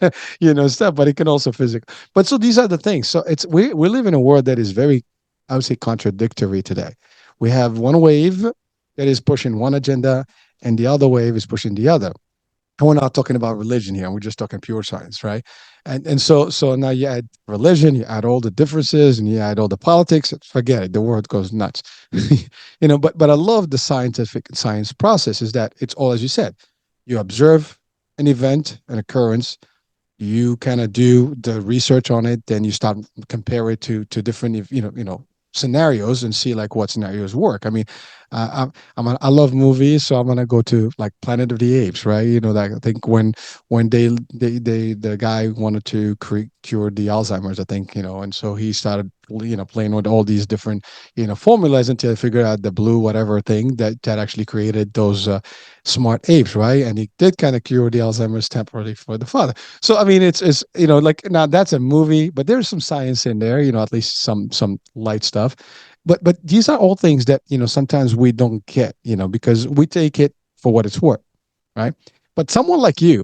stuff, but it can also physical. But so these are the things. So we live in a world that is very, I would say, contradictory today. We have one wave that is pushing one agenda, and the other wave is pushing the other. And we're not talking about religion here. We're just talking pure science, right? And so now you add religion, you add all the differences, and you add all the politics. Forget it. The world goes nuts. But I love the scientific science process, is that it's all, as you said, you observe an event, an occurrence, you kind of do the research on it, then you start compare it to different, scenarios, and see like what scenarios work. I mean, I love movies, so I'm gonna go to like Planet of the Apes, right? That, I think when they the guy wanted to cure the Alzheimer's, I think, and so he started playing with all these different formulas until he figured out the blue whatever thing that actually created those smart apes, right? And he did kind of cure the Alzheimer's temporarily for the father. So I mean, it's like, now that's a movie, but there's some science in there, at least some light stuff. But these are all things that sometimes we don't get, because we take it for what it's worth, right? But someone like you,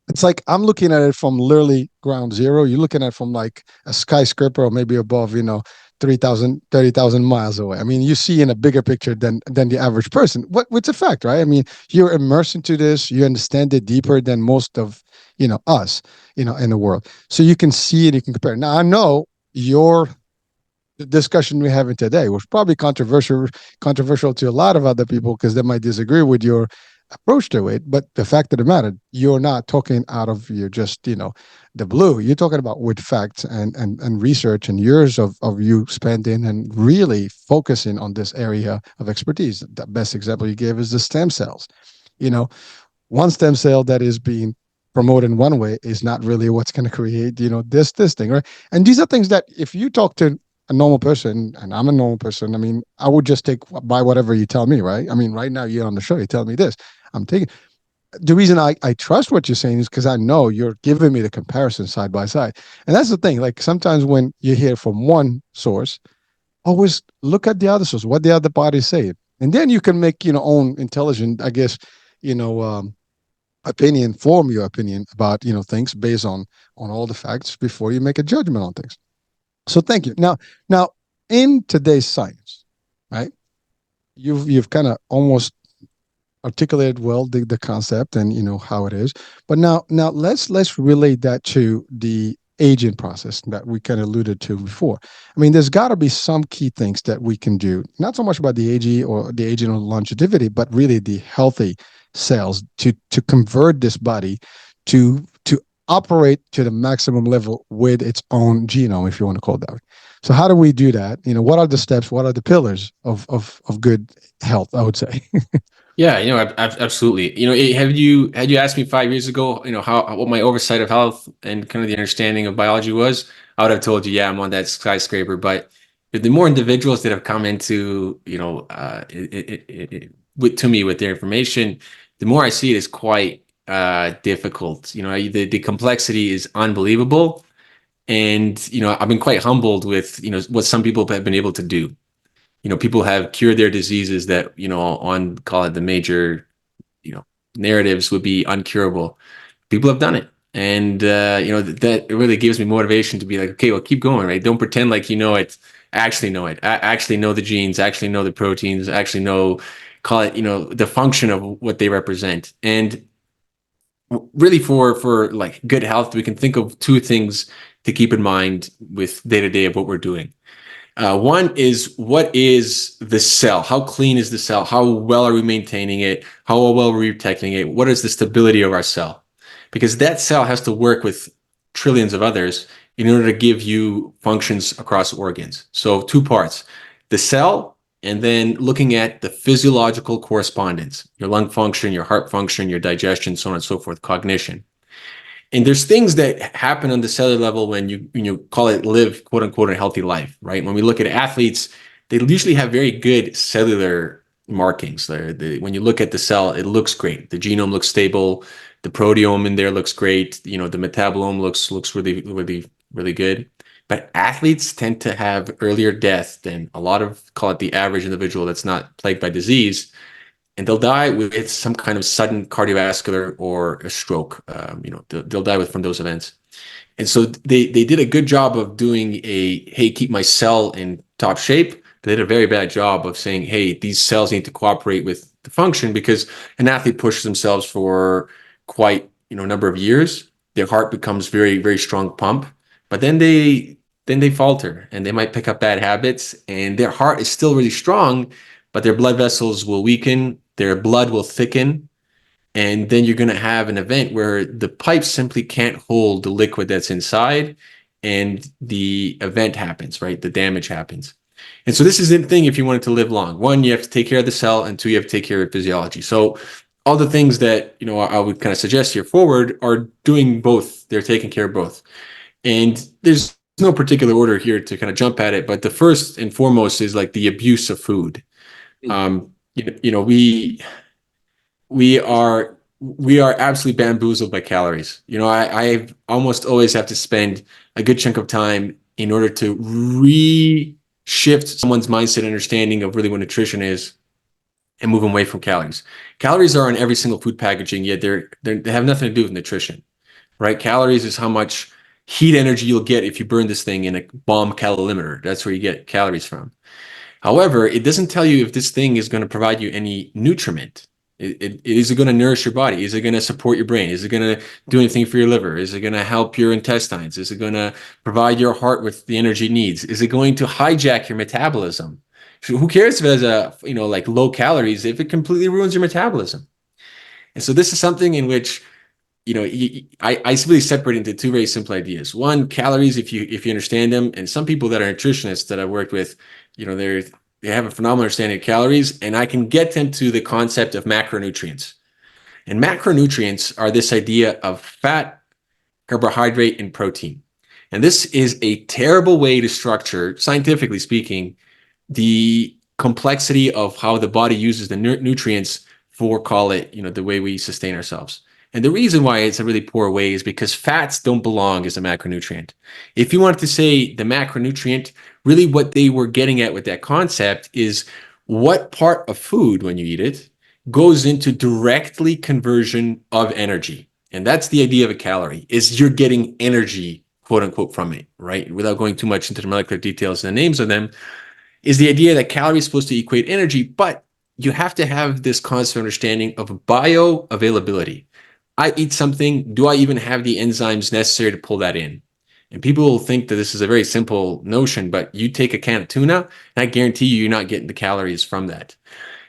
it's like I'm looking at it from literally ground zero. You're looking at it from like a skyscraper, or maybe above, 3,000, 30,000 miles away. I mean, you see in a bigger picture than the average person. What's a fact, right? I mean, you're immersed into this. You understand it deeper than most of us, in the world. So you can see it. You can compare. Now I know your the discussion we're having today was probably controversial to a lot of other people, because they might disagree with your approach to it. But the fact of the matter, you're not talking out of your just the blue. You're talking about with facts and research, and years of you spending and really focusing on this area of expertise. The best example you gave is the stem cells. you know one stem cell that is being promoted in one way is not really what's going to create this thing, right? And these are things that if you talk to a normal person, and I'm a normal person, I mean, I would just take by whatever you tell me, right? I mean, right now you're on the show, you tell me this, I'm taking. The reason I trust what you're saying is because I know you're giving me the comparison side by side. And that's the thing, like sometimes when you hear from one source, always look at the other source, what the other party say, and then you can make own intelligent, I guess, you know opinion, form your opinion about things based on all the facts before you make a judgment on things. So thank you. Now in today's science, right, you've kind of almost articulated well the concept and how it is. But now let's relate that to the aging process that we kind of alluded to before. I mean, there's got to be some key things that we can do, not so much about the aging or the aging or longevity, but really the healthy cells to convert this body to operate to the maximum level with its own genome, if you want to call it that way. So how do we do that? What are the steps? What are the pillars of good health, I would say? Yeah, absolutely. Had you asked me 5 years ago, how what my oversight of health and kind of the understanding of biology was, I would have told you, yeah, I'm on that skyscraper. But the more individuals that have come into, to me with their information, the more I see it is quite difficult. The complexity is unbelievable, and I've been quite humbled with what some people have been able to do. People have cured their diseases that on call it the major you know narratives would be uncurable. People have done it, and that really gives me motivation to be like, okay, well, keep going, right? Don't pretend like you know it. Actually know it. Actually know the genes. Actually know the proteins. Actually know, call it, the function of what they represent. And really, for like good health, we can think of two things to keep in mind with day to day of what we're doing. One is, what is the cell? How clean is the cell? How well are we maintaining it? How well are we protecting it? What is the stability of our cell? Because that cell has to work with trillions of others in order to give you functions across organs. So two parts, the cell, and then looking at the physiological correspondence, your lung function, your heart function, your digestion, so on and so forth, cognition. And there's things that happen on the cellular level when you call it live, quote unquote, a healthy life, right? When we look at athletes, they usually have very good cellular markings. When you look at the cell, it looks great. The genome looks stable. The proteome in there looks great. The metabolome looks really, really, really good. But athletes tend to have earlier death than a lot of, call it, the average individual that's not plagued by disease, and they'll die with some kind of sudden cardiovascular or a stroke. They'll die from those events. And so they did a good job of doing hey, keep my cell in top shape. They did a very bad job of saying, hey, these cells need to cooperate with the function, because an athlete pushes themselves for quite a number of years. Their heart becomes very, very strong pump, but then they falter and they might pick up bad habits, and their heart is still really strong, but their blood vessels will weaken, their blood will thicken, and then you're going to have an event where the pipes simply can't hold the liquid that's inside, and the event happens, right? The damage happens. And so this is the thing if you want it to live long. One, you have to take care of the cell, and two, you have to take care of physiology. So all the things that I would kind of suggest here forward are doing both. They're taking care of both. And there's no particular order here to kind of jump at it, but the first and foremost is like the abuse of food. We are absolutely bamboozled by calories. I almost always have to spend a good chunk of time in order to re-shift someone's mindset and understanding of really what nutrition is, and move them away from calories. Calories are on every single food packaging, yet they have nothing to do with nutrition, right? Calories is how much heat energy you'll get if you burn this thing in a bomb calorimeter. That's where you get calories from. However, it doesn't tell you if this thing is going to provide you any nutriment. Is it going to nourish your body? Is it going to support your brain? Is it going to do anything for your liver? Is it going to help your intestines? Is it going to provide your heart with the energy it needs? Is it going to hijack your metabolism? So who cares if it has like low calories if it completely ruins your metabolism? And so this is something in which I really separate into two very simple ideas. One, calories, if you understand them, and some people that are nutritionists that I've worked with, they have a phenomenal understanding of calories, and I can get them to the concept of macronutrients. And macronutrients are this idea of fat, carbohydrate, and protein. And this is a terrible way to structure, scientifically speaking, the complexity of how the body uses the nutrients for, call it, the way we sustain ourselves. And the reason why it's a really poor way is because fats don't belong as a macronutrient. If you wanted to say the macronutrient, really what they were getting at with that concept is what part of food, when you eat it, goes into directly conversion of energy. And that's the idea of a calorie, is you're getting energy, quote unquote, from it, right? Without going too much into the molecular details and the names of them, is the idea that calories supposed to equate energy, but you have to have this constant understanding of bioavailability. I eat something, do I even have the enzymes necessary to pull that in? And people will think that this is a very simple notion, but you take a can of tuna, and I guarantee you, you're not getting the calories from that.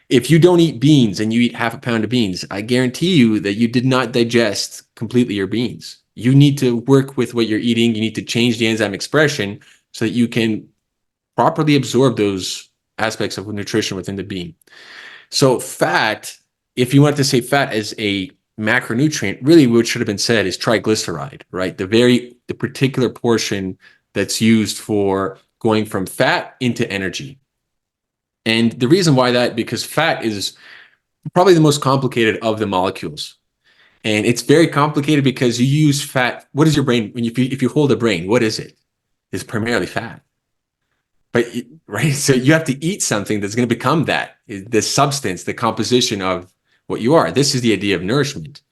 If you don't eat beans and you eat half a pound of beans, I guarantee you that you did not digest completely your beans. You need to work with what you're eating. You need to change the enzyme expression so that you can properly absorb those aspects of nutrition within the bean. So fat If you want to say fat as a macronutrient, really what should have been said is triglyceride, right? The particular portion that's used for going from fat into energy. And the reason why that, because fat is probably the most complicated of the molecules. And it's very complicated because you use fat. What is your brain? If you hold a brain, what is it? It's primarily fat. But right, so you have to eat something that's going to become that, the substance, the composition of what you are. This is the idea of nourishment.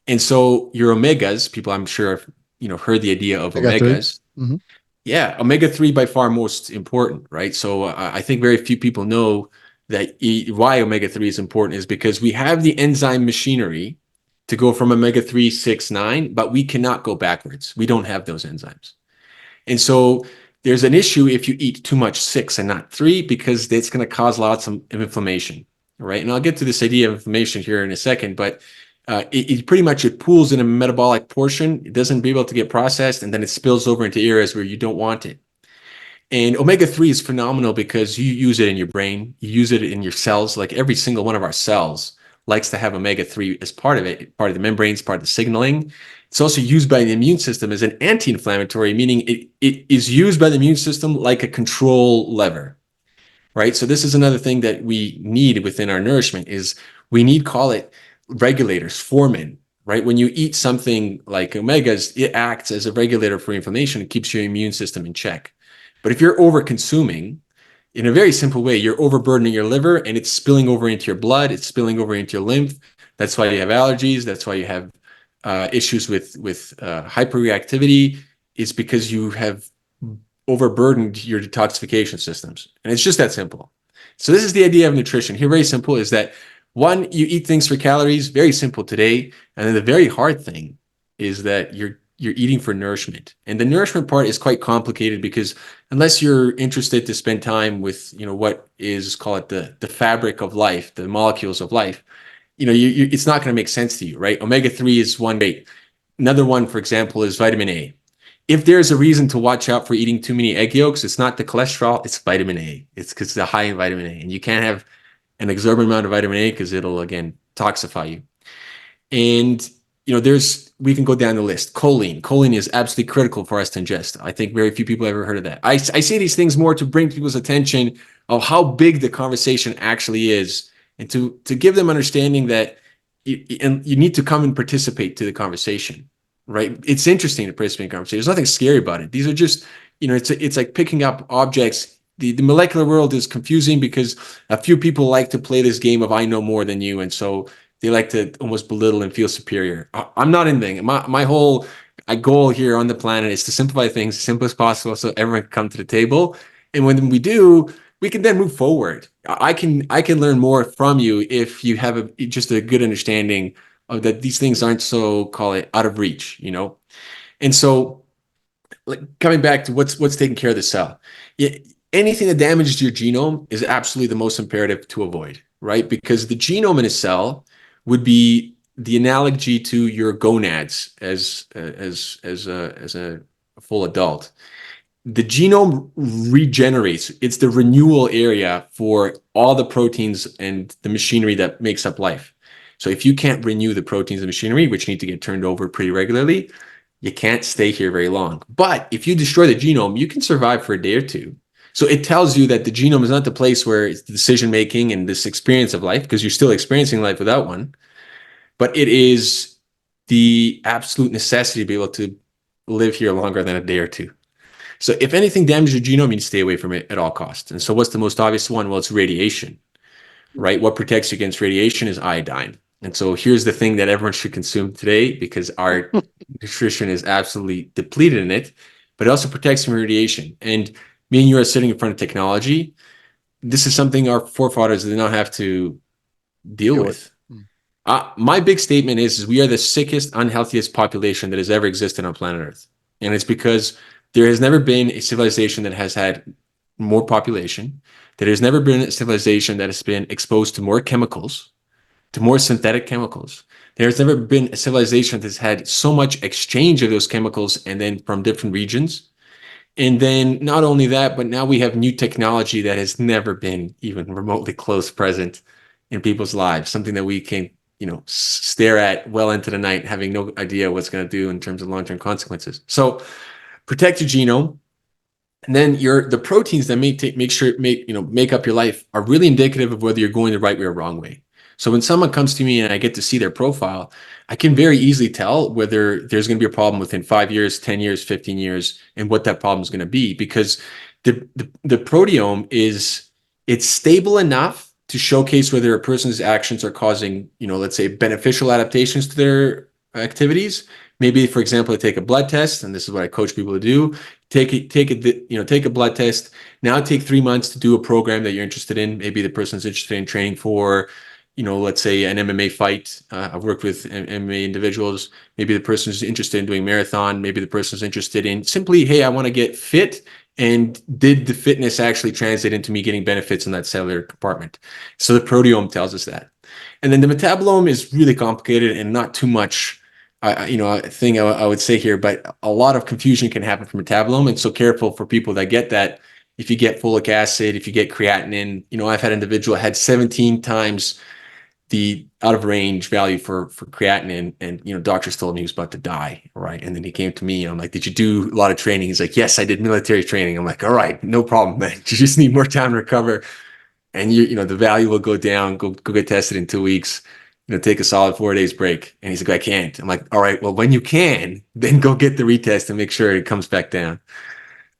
And so your omegas, people I'm sure have heard the idea of I got 3. omegas. Mm-hmm. Yeah, omega-3 by far most important, right? So I think very few people know that why omega-3 is important is because we have the enzyme machinery to go from omega-3, 6, 9, but we cannot go backwards. We don't have those enzymes. And so there's an issue if you eat too much 6 and not 3 because it's going to cause lots of inflammation, right? And I'll get to this idea of inflammation here in a second, but it pretty much it pools in a metabolic portion. It doesn't be able to get processed, and then it spills over into areas where you don't want it. And omega-3 is phenomenal because you use it in your brain, you use it in your cells. Like every single one of our cells likes to have omega-3 as part of it, part of the membranes, part of the signaling. It's also used by the immune system as an anti-inflammatory, meaning it is used by the immune system like a control lever, right? So this is another thing that we need within our nourishment is we need, call it regulators, foremen, right? When you eat something like omegas, it acts as a regulator for inflammation. It keeps your immune system in check. But if you're over consuming, in a very simple way, you're overburdening your liver and it's spilling over into your blood, it's spilling over into your lymph. That's why you have allergies. That's why you have issues with hyperreactivity. It's because you have overburdened your detoxification systems. And it's just that simple. So this is the idea of nutrition. Here, very simple, is that one, you eat things for calories, very simple today. And then the very hard thing is that you're eating for nourishment. And the nourishment part is quite complicated because unless you're interested to spend time with, what is, call it the fabric of life, the molecules of life, it's not going to make sense to you, right? Omega-3 is one way. Another one, for example, is vitamin A. If there's a reason to watch out for eating too many egg yolks, it's not the cholesterol, it's vitamin A. It's because it's high in vitamin A. And you can't have an exorbitant amount of vitamin A because it'll, again, toxify you. And, we can go down the list. Choline. Choline is absolutely critical for us to ingest. I think very few people have ever heard of that. I say these things more to bring people's attention of how big the conversation actually is and to give them understanding that you need to come and participate to the conversation, right? It's interesting to participate in conversation. There's nothing scary about it. These are just, it's like picking up objects. The molecular world is confusing because a few people like to play this game of I know more than you. And so they like to almost belittle and feel superior. I'm not anything. My whole goal here on the planet is to simplify things as simple as possible so everyone can come to the table. And when we do, we can then move forward. I can learn more from you if you have just a good understanding of that these things aren't so, call it, out of reach, And so like coming back to what's taking care of the cell. Anything that damages your genome is absolutely the most imperative to avoid, right? Because the genome in a cell would be the analogy to your gonads as a full adult. The genome regenerates. It's the renewal area for all the proteins and the machinery that makes up life. So if you can't renew the proteins and machinery, which need to get turned over pretty regularly, you can't stay here very long. But if you destroy the genome, you can survive for a day or two. So it tells you that the genome is not the place where it's the decision making and this experience of life, because you're still experiencing life without one, but it is the absolute necessity to be able to live here longer than a day or two. So if anything damages your genome, you need to stay away from it at all costs. And so what's the most obvious one? Well, it's radiation, right? What protects you against radiation is iodine. And so here's the thing that everyone should consume today because our nutrition is absolutely depleted in it, but it also protects from radiation. And me and you are sitting in front of technology. This is something our forefathers did not have to deal with. My big statement is we are the sickest, unhealthiest population that has ever existed on planet Earth. And it's because there has never been a civilization that has had more population. There has never been a civilization that has been exposed to more chemicals, to more synthetic chemicals. There has never been a civilization that's had so much exchange of those chemicals and then from different regions. And then not only that, but now we have new technology that has never been even remotely close present in people's lives, something that we can, stare at well into the night, having no idea what's going to do in terms of long-term consequences. So protect your genome. And then the proteins that make up your life are really indicative of whether you're going the right way or wrong way. So when someone comes to me and I get to see their profile, I can very easily tell whether there's going to be a problem within 5 years, 10 years, 15 years, and what that problem is going to be, because the proteome it's stable enough to showcase whether a person's actions are causing, let's say, beneficial adaptations to their activities. Maybe, for example, I take a blood test, and this is what I coach people to do. Take a blood test. Now take 3 months to do a program that you're interested in. Maybe the person's interested in training for, let's say an MMA fight. I've worked with MMA individuals. Maybe the person's interested in doing marathon. Maybe the person's interested in simply, hey, I want to get fit. And did the fitness actually translate into me getting benefits in that cellular compartment? So the proteome tells us that. And then the metabolome is really complicated and not too much, thing I would say here, but a lot of confusion can happen from metabolome. And so careful for people that get that. If you get folic acid, if you get creatinine, I've had an individual had 17 times the out of range value for creatinine, and doctors told me he was about to die, right? And then he came to me and I'm like, did you do a lot of training? He's like, yes, I did military training. I'm like, all right, no problem, man. You just need more time to recover, and the value will go down. Go get tested in 2 weeks. Take a solid 4 days break. And he's like, I can't. I'm like, all right, well, when you can, then go get the retest and make sure it comes back down.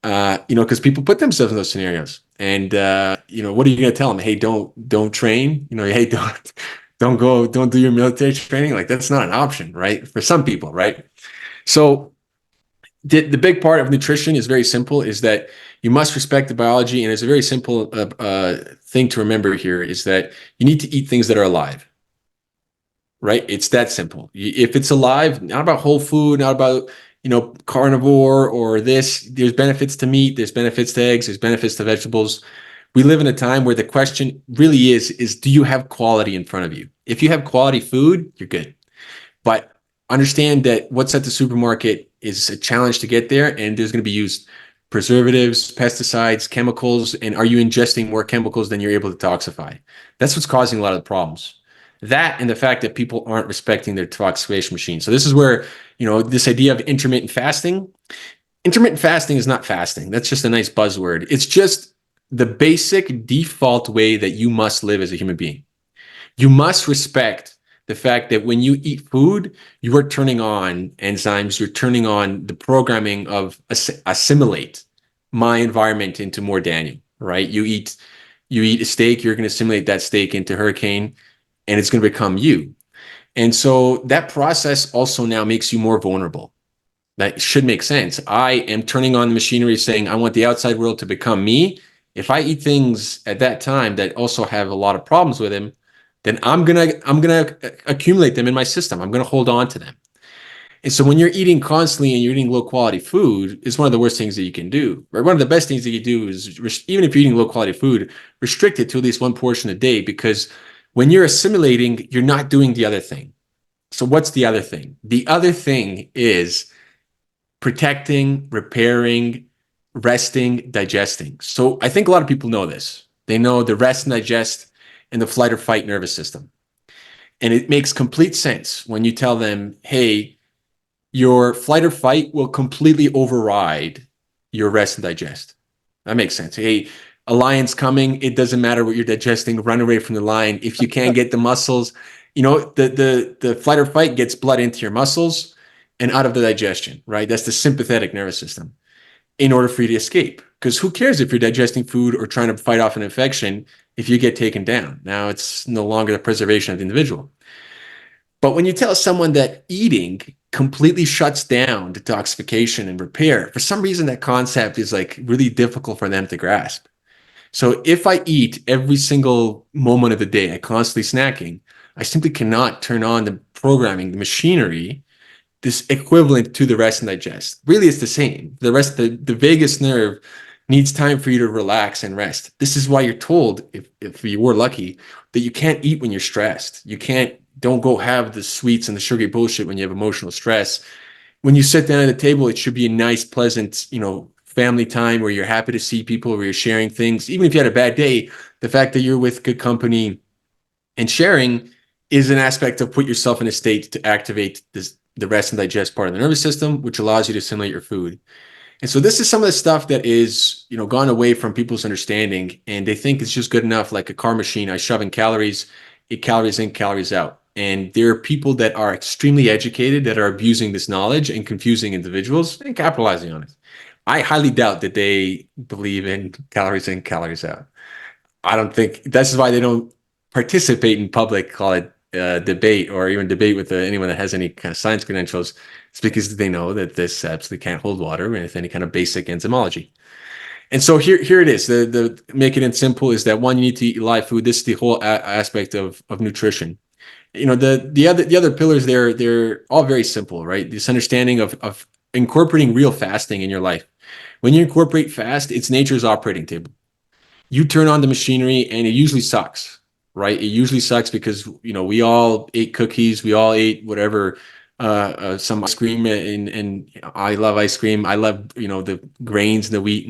Because people put themselves in those scenarios, and what are you going to tell them? Hey, don't train. Hey, don't do your military training. Like, that's not an option, right? For some people, right? So the big part of nutrition is very simple: is that you must respect the biology, and it's a very simple thing to remember here is that you need to eat things that are alive. Right? It's that simple. If it's alive, not about whole food, not about carnivore or this. There's benefits to meat, there's benefits to eggs, there's benefits to vegetables. We live in a time where the question really is do you have quality in front of you? If you have quality food, you're good. But understand that what's at the supermarket is a challenge to get there, and there's going to be used preservatives, pesticides, chemicals, and are you ingesting more chemicals than you're able to detoxify? That's what's causing a lot of the problems. That and the fact that people aren't respecting their detoxification machine. So this is where, this idea of intermittent fasting is not fasting. That's just a nice buzzword. It's just the basic default way that you must live as a human being. You must respect the fact that when you eat food, you are turning on enzymes, you're turning on the programming of assimilate my environment into more Daniel, right? You eat a steak, you're going to assimilate that steak into Hurricane, and it's going to become you. And so that process also now makes you more vulnerable. That should make sense. I am turning on the machinery saying, I want the outside world to become me. If I eat things at that time that also have a lot of problems with them, then I'm gonna accumulate them in my system. I'm gonna hold on to them. And so when you're eating constantly and you're eating low quality food, it's one of the worst things that you can do. Right? One of the best things that you do is, even if you're eating low quality food, restrict it to at least one portion a day, because when you're assimilating, you're not doing the other thing. So what's the other thing? The other thing is protecting, repairing, resting, digesting. So I think a lot of people know this. They know the rest and digest and the flight or fight nervous system. And it makes complete sense when you tell them, hey, your flight or fight will completely override your rest and digest. That makes sense. Hey, a lion's coming. It doesn't matter what you're digesting. Run away from the lion. If you can't get the muscles, the flight or fight gets blood into your muscles and out of the digestion, right? That's the sympathetic nervous system in order for you to escape. Because who cares if you're digesting food or trying to fight off an infection if you get taken down? Now it's no longer the preservation of the individual. But when you tell someone that eating completely shuts down detoxification and repair, for some reason that concept is like really difficult for them to grasp. So if I eat every single moment of the day, I constantly snacking, I simply cannot turn on the programming, the machinery, this equivalent to the rest and digest. Really, it's the same. The vagus nerve needs time for you to relax and rest. This is why you're told, if you were lucky, that you can't eat when you're stressed. Don't go have the sweets and the sugary bullshit when you have emotional stress. When you sit down at the table, it should be a nice, pleasant, family time where you're happy to see people, where you're sharing things. Even if you had a bad day, the fact that you're with good company, And sharing is an aspect of put yourself in a state to activate the rest and digest part of the nervous system, which allows you to assimilate your food. And so this is some of the stuff that is, gone away from people's understanding, and they think it's just good enough, like a car machine. I shove in calories, it calories in, calories out. And there are people that are extremely educated that are abusing this knowledge and confusing individuals and capitalizing on it. I highly doubt that they believe in calories in, calories out. I don't think that's why they don't participate in public, call it debate, or even debate with anyone that has any kind of science credentials. It's because they know that this absolutely can't hold water with any kind of basic enzymology. And so here it is. The make it simple is that one, you need to eat live food. This is the whole aspect of nutrition. The other pillars there, they're all very simple, right? This understanding of incorporating real fasting in your life. When you incorporate fast, it's nature's operating table. You turn on the machinery and it usually sucks, right? It usually sucks because, we all ate cookies, we all ate whatever, some ice cream, and I love ice cream. I love, the grains, the wheat,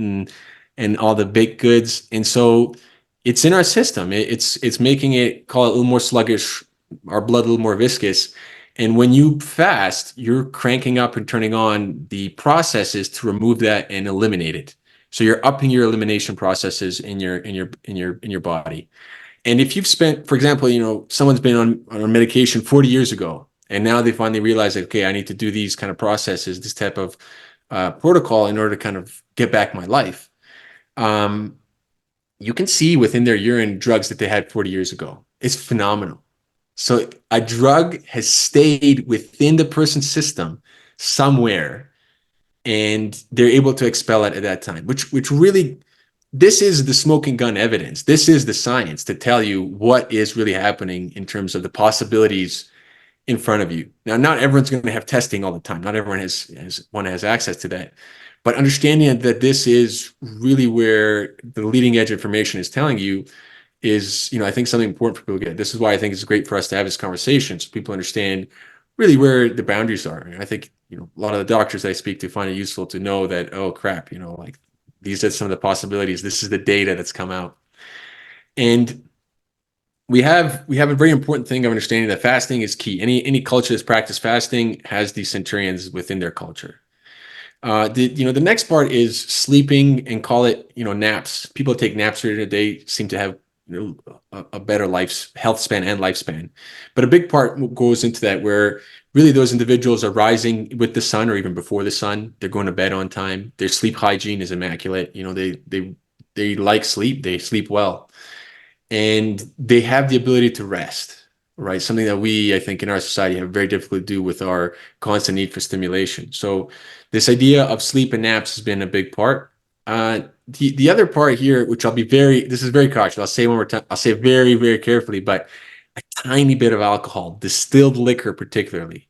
and all the baked goods. And so it's in our system. It's making it, call it, a little more sluggish, our blood a little more viscous. And when you fast, you're cranking up and turning on the processes to remove that and eliminate it. So you're upping your elimination processes in your body. And if you've spent, for example, someone's been on medication 40 years ago, and now they finally realize, like, okay, I need to do these kind of processes, this type of protocol in order to kind of get back my life. You can see within their urine drugs that they had 40 years ago. It's phenomenal. So a drug has stayed within the person's system somewhere, and they're able to expel it at that time, which really, this is the smoking gun evidence. This is the science to tell you what is really happening in terms of the possibilities in front of you. Now, not everyone's going to have testing all the time. Not everyone has access to that. But understanding that this is really where the leading edge information is telling you is, I think, something important for people to get. This is why I think it's great for us to have this conversation so people understand really where the boundaries are. And I think, a lot of the doctors I speak to find it useful to know that, oh crap, like, these are some of the possibilities. This is the data that's come out. And we have a very important thing of understanding that fasting is key. Any culture that's practiced fasting has these centurions within their culture. The next part is sleeping, and call it, naps. People take naps during the day seem to have, a better health span and lifespan. But a big part goes into that, where really those individuals are rising with the sun or even before the sun. They're going to bed on time. Their sleep hygiene is immaculate. They like sleep. They sleep well, and they have the ability to rest. Right, something that we, I think, in our society have very difficult to do with our constant need for stimulation. So this idea of sleep and naps has been a big part. The other part here, which this is very cautious. I'll say one more time. I'll say very, very carefully, but a tiny bit of alcohol, distilled liquor particularly,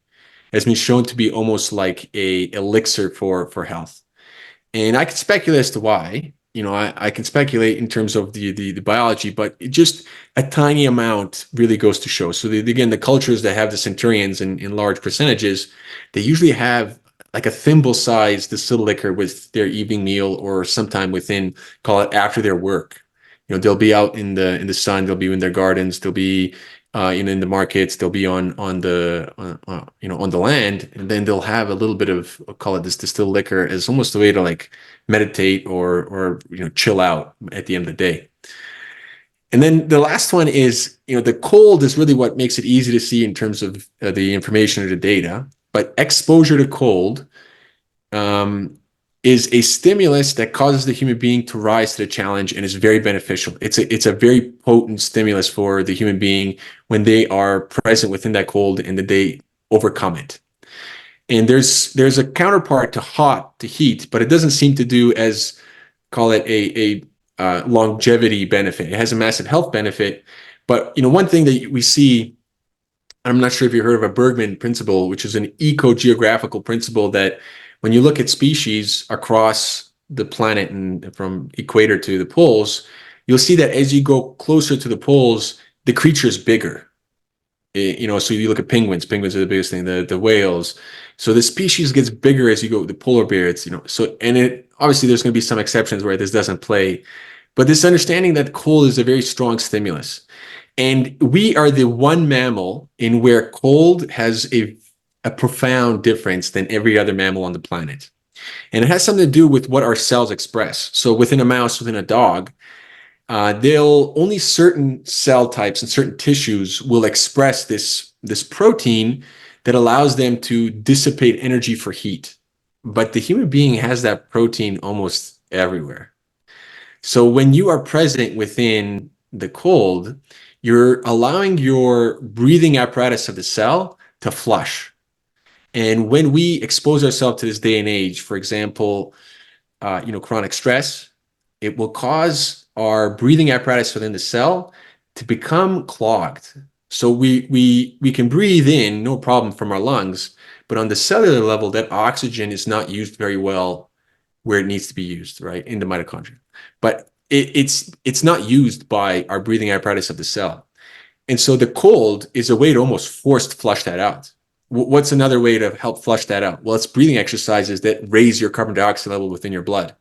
has been shown to be almost like a elixir for health. And I can speculate as to why. I can speculate in terms of the biology, but just a tiny amount really goes to show. So again, the cultures that have the centurions in large percentages, they usually have like a thimble-sized distilled liquor with their evening meal, or sometime within, call it, after their work. They'll be out in the sun, they'll be in their gardens, they'll be in the markets, they'll be on the land, and then they'll have a little bit of, I'll call it, this distilled liquor as almost a way to, like, meditate or chill out at the end of the day. And then the last one is, the cold is really what makes it easy to see in terms of the information or the data. But exposure to cold is a stimulus that causes the human being to rise to the challenge and is very beneficial. It's a very potent stimulus for the human being when they are present within that cold and that they overcome it. And there's a counterpart to heat, but it doesn't seem to do as, call it, a longevity benefit. It has a massive health benefit. But one thing that we see, I'm not sure if you heard of a Bergman principle, which is an eco-geographical principle that when you look at species across the planet and from equator to the poles, you'll see that as you go closer to the poles, the creature is bigger. So you look at penguins. Penguins are the biggest thing. The whales. So the species gets bigger as you go. The polar bears. So, and it obviously there's going to be some exceptions where this doesn't play, but this understanding that cold is a very strong stimulus. And we are the one mammal in where cold has a profound difference than every other mammal on the planet. And it has something to do with what our cells express. So within a mouse, within a dog, they'll only certain cell types and certain tissues will express this protein that allows them to dissipate energy for heat. But the human being has that protein almost everywhere. So when you are present within the cold, you're allowing your breathing apparatus of the cell to flush. And when we expose ourselves to this day and age, for example, chronic stress, it will cause our breathing apparatus within the cell to become clogged. So we can breathe in no problem from our lungs, but on the cellular level, that oxygen is not used very well where it needs to be used, right, in the mitochondria. But it's not used by our breathing apparatus of the cell. And so the cold is a way to almost force flush that out. What's another way to help flush that out? Well, it's breathing exercises that raise your carbon dioxide level within your blood.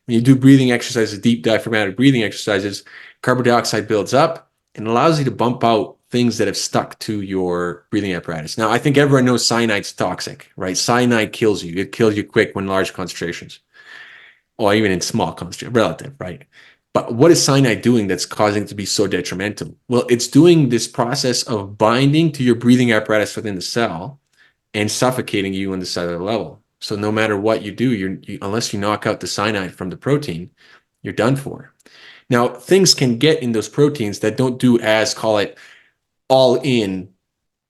When you do breathing exercises, deep diaphragmatic breathing exercises, carbon dioxide builds up and allows you to bump out things that have stuck to your breathing apparatus. Now, I think everyone knows cyanide's toxic, right? Cyanide kills you. It kills you quick when large concentrations, or even in small concentration, relative, right? But what is cyanide doing that's causing it to be so detrimental? Well, it's doing this process of binding to your breathing apparatus within the cell and suffocating you on the cellular level. So no matter what you do, unless you knock out the cyanide from the protein, you're done for. Now, things can get in those proteins that don't do as, call it, all in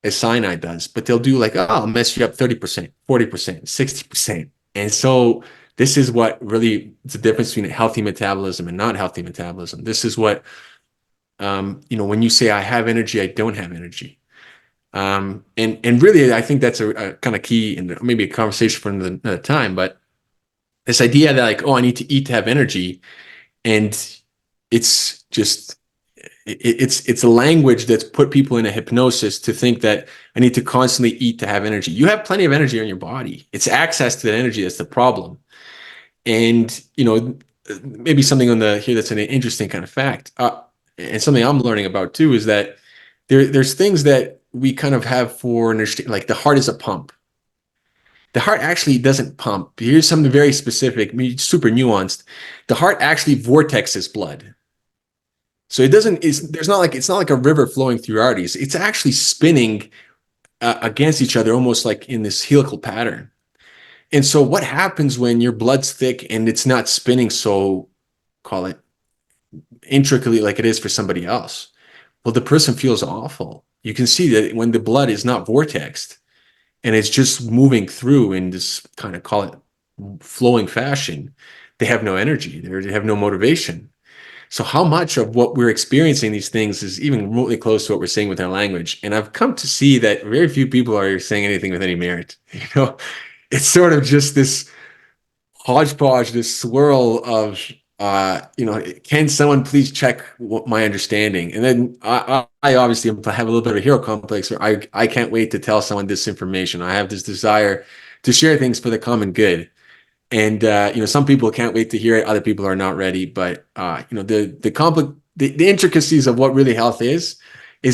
as cyanide does, but they'll do like, oh, I'll mess you up 30%, 40%, 60%. And so this is what really is the difference between a healthy metabolism and not healthy metabolism. This is what, when you say I have energy, I don't have energy. And really, I think that's a kind of key in maybe a conversation for another time. But this idea that like, oh, I need to eat to have energy, and it's just it's a language that's put people in a hypnosis to think that I need to constantly eat to have energy. You have plenty of energy on your body. It's access to that energy that's the problem. And maybe something on the here that's an interesting kind of fact, and something I'm learning about too is that there's things that we kind of have for understand, like the heart is a pump. The heart actually doesn't pump. Here's something very specific, super nuanced. The heart actually vortexes blood. So it doesn't. It's not like a river flowing through arteries. It's actually spinning against each other, almost like in this helical pattern. And so what happens when your blood's thick and it's not spinning so, call it, intricately like it is for somebody else? Well, the person feels awful. You can see that when the blood is not vortexed and it's just moving through in this kind of, call it, flowing fashion, they have no energy. They have no motivation. So how much of what we're experiencing these things is even remotely close to what we're saying with our language? And I've come to see that very few people are saying anything with any merit. It's sort of just this hodgepodge, this swirl of, can someone please check my understanding? And then I obviously have a little bit of a hero complex where I can't wait to tell someone this information. I have this desire to share things for the common good. And some people can't wait to hear it. Other people are not ready. But the intricacies of what really health is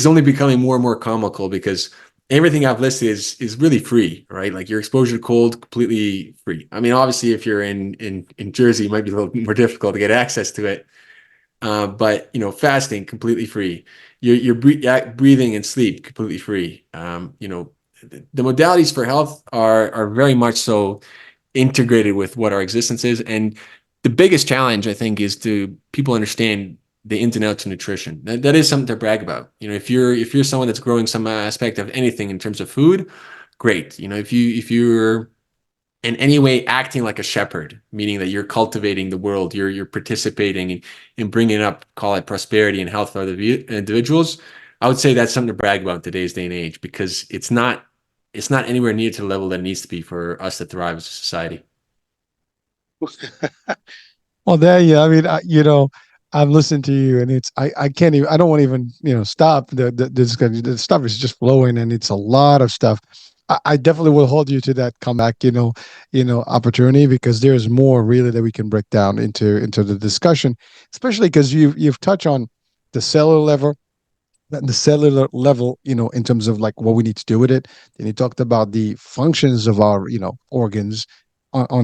only becoming more and more comical because everything I've listed is really free, right? Like your exposure to cold, completely free. I mean, obviously, if you're in Jersey, it might be a little more difficult to get access to it. But fasting, completely free. Your breathing and sleep, completely free. The modalities for health are very much so integrated with what our existence is. And the biggest challenge, I think, is to people understand the ins and outs of nutrition. That is something to brag about. If you're someone that's growing some aspect of anything in terms of food, great. If you're in any way acting like a shepherd, meaning that you're cultivating the world, you're participating in bringing up, call it, prosperity and health for other individuals, I would say that's something to brag about in today's day and age because it's not anywhere near to the level that it needs to be for us to thrive as a society. Well, there you. I mean, I've listened to you, and I can't even. I don't want to even stop. The stuff is just flowing, and it's a lot of stuff. I definitely will hold you to that comeback, opportunity because there's more really that we can break down into the discussion, especially because you've touched on the cellular level, at the cellular level, in terms of like what we need to do with it. Then you talked about the functions of our, organs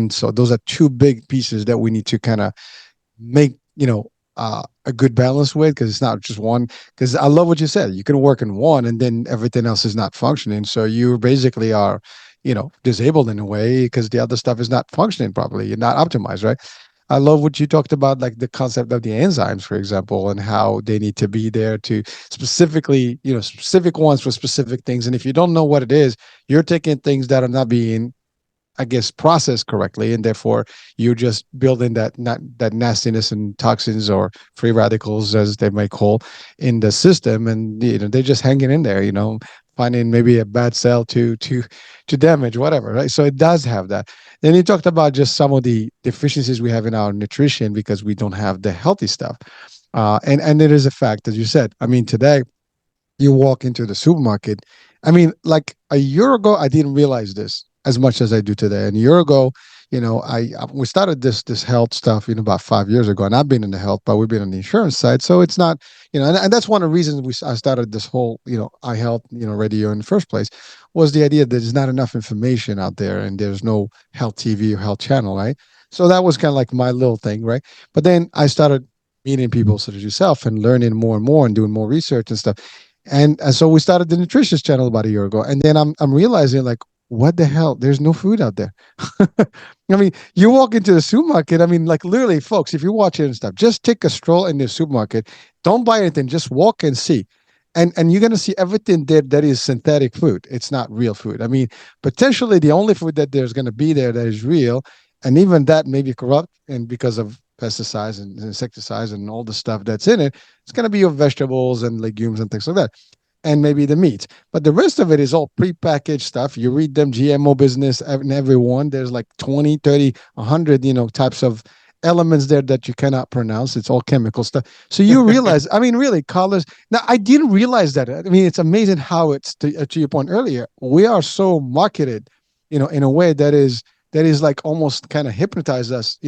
so those are two big pieces that we need to kind of make, a good balance with, because it's not just one. Because I love what you said. You can work in one and then everything else is not functioning. So you basically are, disabled in a way because the other stuff is not functioning properly. You're not optimized, right? I love what you talked about, like the concept of the enzymes, for example, and how they need to be there to specifically, specific ones for specific things. And if you don't know what it is, you're taking things that are not being, I guess, processed correctly, and therefore you're just building that nastiness and toxins or free radicals, as they might call, in the system, and they're just hanging in there. Finding maybe a bad cell to damage, whatever, right? So it does have that. Then you talked about just some of the deficiencies we have in our nutrition because we don't have the healthy stuff, and it is a fact, as you said. I mean, today you walk into the supermarket. I mean, like a year ago, I didn't realize this as much as I do today. And a year ago, we started this health stuff, about 5 years ago, and I've been in the health, but we've been on the insurance side, so it's not, and that's one of the reasons I started this whole, eye health, radio in the first place, was the idea that there's not enough information out there, and there's no health TV or health channel, right? So that was kind of like my little thing, right? But then I started meeting people such as yourself and learning more and more and doing more research and stuff. And so we started the nutritious channel about a year ago, and then I'm realizing, like, what the hell? There's no food out there. I mean, you walk into the supermarket. I mean, like literally, folks, if you're watching and stuff, just take a stroll in the supermarket. Don't buy anything. Just walk and see, and you're gonna see everything there that is synthetic food. It's not real food. I mean, potentially the only food that there's gonna be there that is real, and even that may be corrupt, and because of pesticides and insecticides and all the stuff that's in it, it's gonna be your vegetables and legumes and things like that, and maybe the meat. But the rest of it is all prepackaged stuff. You read them, GMO business, and everyone. There's like 20, 30, 100, types of elements there that you cannot pronounce. It's all chemical stuff. So you realize, I mean, really, colors. Now, I didn't realize that. I mean, it's amazing how it's, to your point earlier, we are so marketed, in a way that is like almost kind of hypnotize us,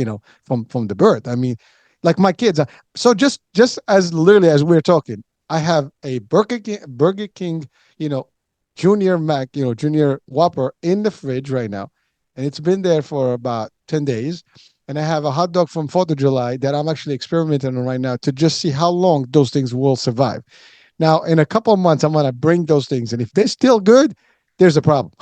from the birth. I mean, like my kids. So just as literally as we're talking, I have a Burger King, you know, Junior Mac, Junior Whopper in the fridge right now, and it's been there for about 10 days. And I have a hot dog from 4th of July that I'm actually experimenting on right now to just see how long those things will survive. Now, in a couple of months, I'm gonna bring those things, and if they're still good, there's a problem.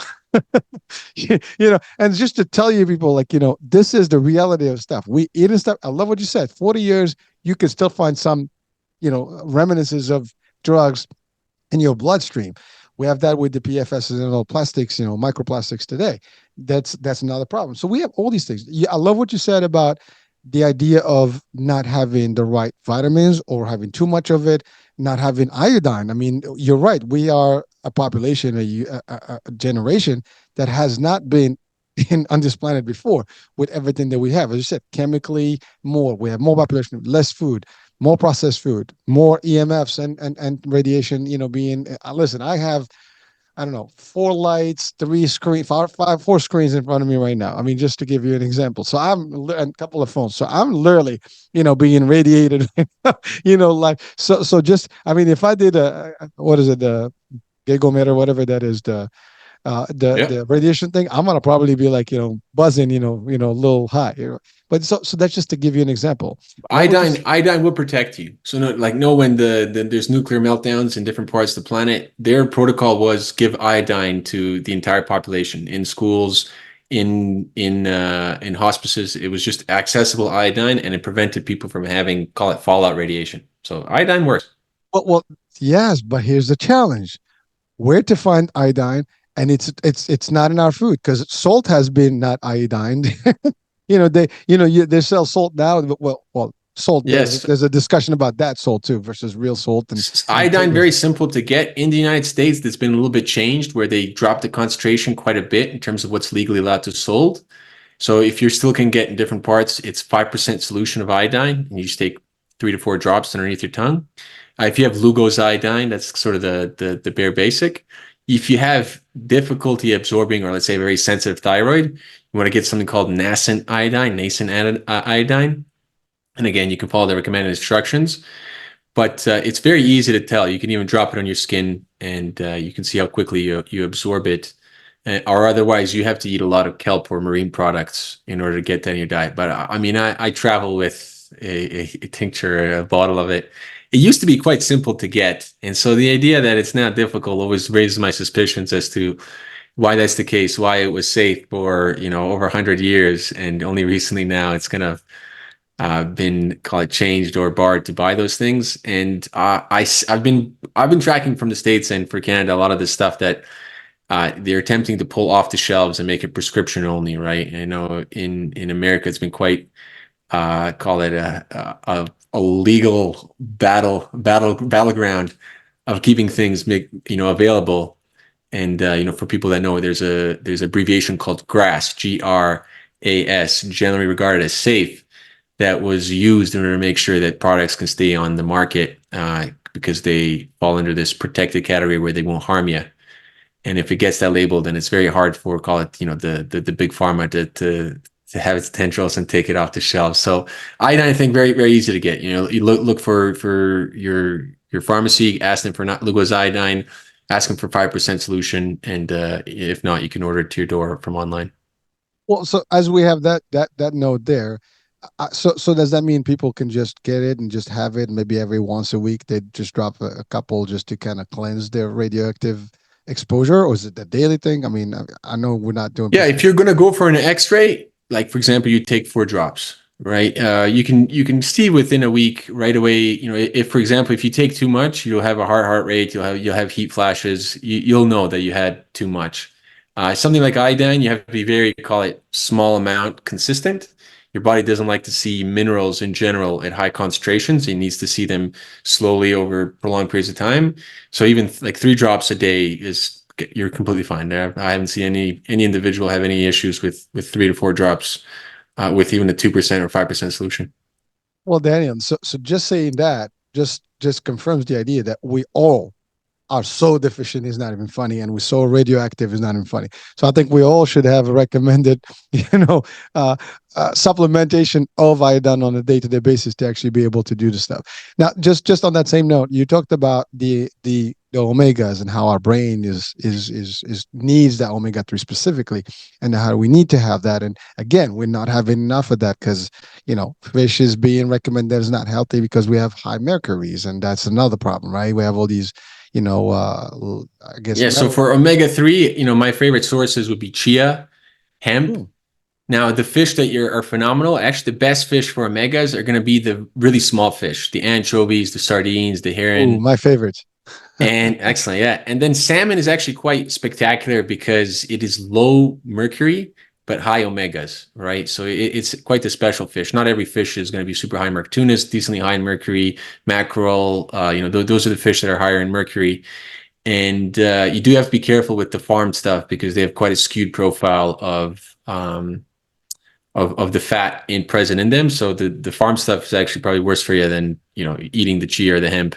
And just to tell you people, like, this is the reality of stuff. We eat and stuff. I love what you said. 40 years, you can still find some, reminiscences of drugs in your bloodstream. We have that with the PFSs and all plastics, microplastics today. That's another problem. So we have all these things. Yeah, I love what you said about the idea of not having the right vitamins or having too much of it, not having iodine. I mean, you're right. We are a population, a generation that has not been on this planet before, with everything that we have. As you said, chemically more. We have more population, less food, more processed food, more EMFs and radiation. Being listen, I have, I don't know, four lights, three screen, four screens in front of me right now. I mean, just to give you an example. So and a couple of phones. So I'm literally, being radiated. Like so. Just, I mean, if I did what is it, the gigometer, whatever that is, Yeah. the radiation thing, I'm gonna probably be like, buzzing, a little high. But so that's just to give you an example. Love what you. Iodine will protect you. So no, like know when there's nuclear meltdowns in different parts of the planet, their protocol was give iodine to the entire population in schools, in hospices. It was just accessible iodine, and it prevented people from having, call it, fallout radiation. So iodine works. Well, yes, but here's the challenge: where to find iodine, and it's not in our food because salt has been not iodined. They sell salt now. Well, salt. There's Yes. there's a discussion about that salt too versus real salt and Iodine, tables. very simple to get in the United States. That's been a little bit changed where they dropped the concentration quite a bit in terms of what's legally allowed to sold. So if you still can get in different parts, it's 5% solution of iodine, and you just take 3 to 4 drops underneath your tongue. If you have Lugos iodine, that's sort of the bare basic. If you have difficulty absorbing, or let's say very sensitive thyroid, you want to get something called nascent iodine. And again, you can follow the recommended instructions. but it's very easy to tell. You can even drop it on your skin, and you can see how quickly you absorb it. Or otherwise, you have to eat a lot of kelp or marine products in order to get that in your diet. But I mean, I travel with a tincture, a bottle of it. It used to be quite simple to get, and so the idea that it's not difficult always raises my suspicions as to why that's the case, why it was safe for over 100 years, and only recently now it's kind of been call it changed or barred to buy those things. And I've been tracking from the States and for Canada a lot of the stuff that they're attempting to pull off the shelves and make it prescription only, right? I know in America it's been quite call it a legal battleground of keeping things available. And for people that know, there's an abbreviation called GRAS, GRAS, generally regarded as safe, that was used in order to make sure that products can stay on the market because they fall under this protected category where they won't harm you. And if it gets that label, then it's very hard for call it the big pharma to have its tendrils and take it off the shelves. So iodine, I think, very very easy to get. You look for your pharmacy, ask them for not glucose iodine, ask them for 5% solution, and if not, you can order it to your door from online. Well, so as we have that note there, so does that mean people can just get it and just have it? Maybe every once a week they just drop a couple just to kind of cleanse their radioactive exposure, or is it the daily thing? I mean, I know we're not doing Yeah, if prescription. you're gonna go for an X-ray, like for example, you take 4 drops, right? You can see within a week right away. If for example, if you take too much, you'll have a heart rate, you'll have heat flashes. You'll know that you had too much. Something like iodine, you have to be very call it small amount, consistent. Your body doesn't like to see minerals in general at high concentrations. It needs to see them slowly over prolonged periods of time. So even like 3 drops a day is you're completely fine there. I haven't seen any individual have any issues with 3 to 4 drops with even a 2% or 5% solution. Well, Daniel, so just saying that just confirms the idea that we all are so deficient is not even funny, and we're so radioactive is not even funny. So I think we all should have a recommended, you know, uh, supplementation of iodine on a day-to-day basis to actually be able to do the stuff. Now, just on that same note, you talked about the omegas and how our brain is needs that omega 3 specifically, and how we need to have that. And again, we're not having enough of that because fish is being recommended as not healthy because we have high mercuries, and that's another problem, right? We have all these I guess Yeah, so metal. for omega 3, my favorite sources would be chia, hemp. Hmm. Now, the fish that are phenomenal, actually, the best fish for omegas are going to be the really small fish, the anchovies, the sardines, the Oh, herring. my favorite. And excellent, yeah. And then salmon is actually quite spectacular because it is low mercury but high omegas, right? So it's quite the special fish. Not every fish is going to be super high mercury. Tuna is decently high in mercury. Mackerel, those are the fish that are higher in mercury. And you do have to be careful with the farm stuff because they have quite a skewed profile of the fat present in them. So the farm stuff is actually probably worse for you than eating the chia or the hemp.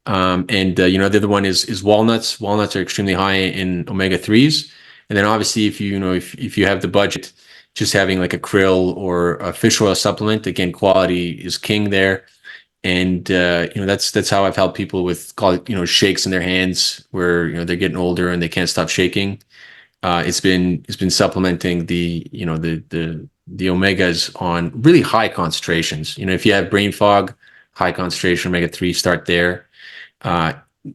And the other one is walnuts. Walnuts are extremely high in omega 3s. And then obviously, if you have the budget, just having like a krill or a fish oil supplement, again, quality is king there. And that's how I've helped people with call it shakes in their hands where they're getting older and they can't stop shaking. It's been supplementing the omegas on really high concentrations. If you have brain fog, high concentration omega 3, start there. uh,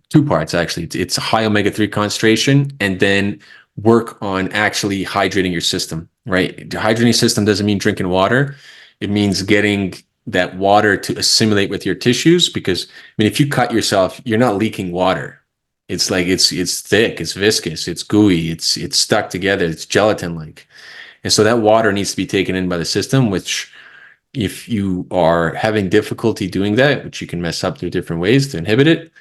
2 parts actually. It's a high omega 3 concentration, and then work on actually hydrating your system, right? Hydrating your system doesn't mean drinking water. It means getting that water to assimilate with your tissues because, I mean, if you cut yourself, you're not leaking water. It's like it's thick, it's viscous, it's gooey, it's stuck together, it's gelatin like. And so that water needs to be taken in by the system, which if you are having difficulty doing that, which you can mess up through different ways to inhibit it,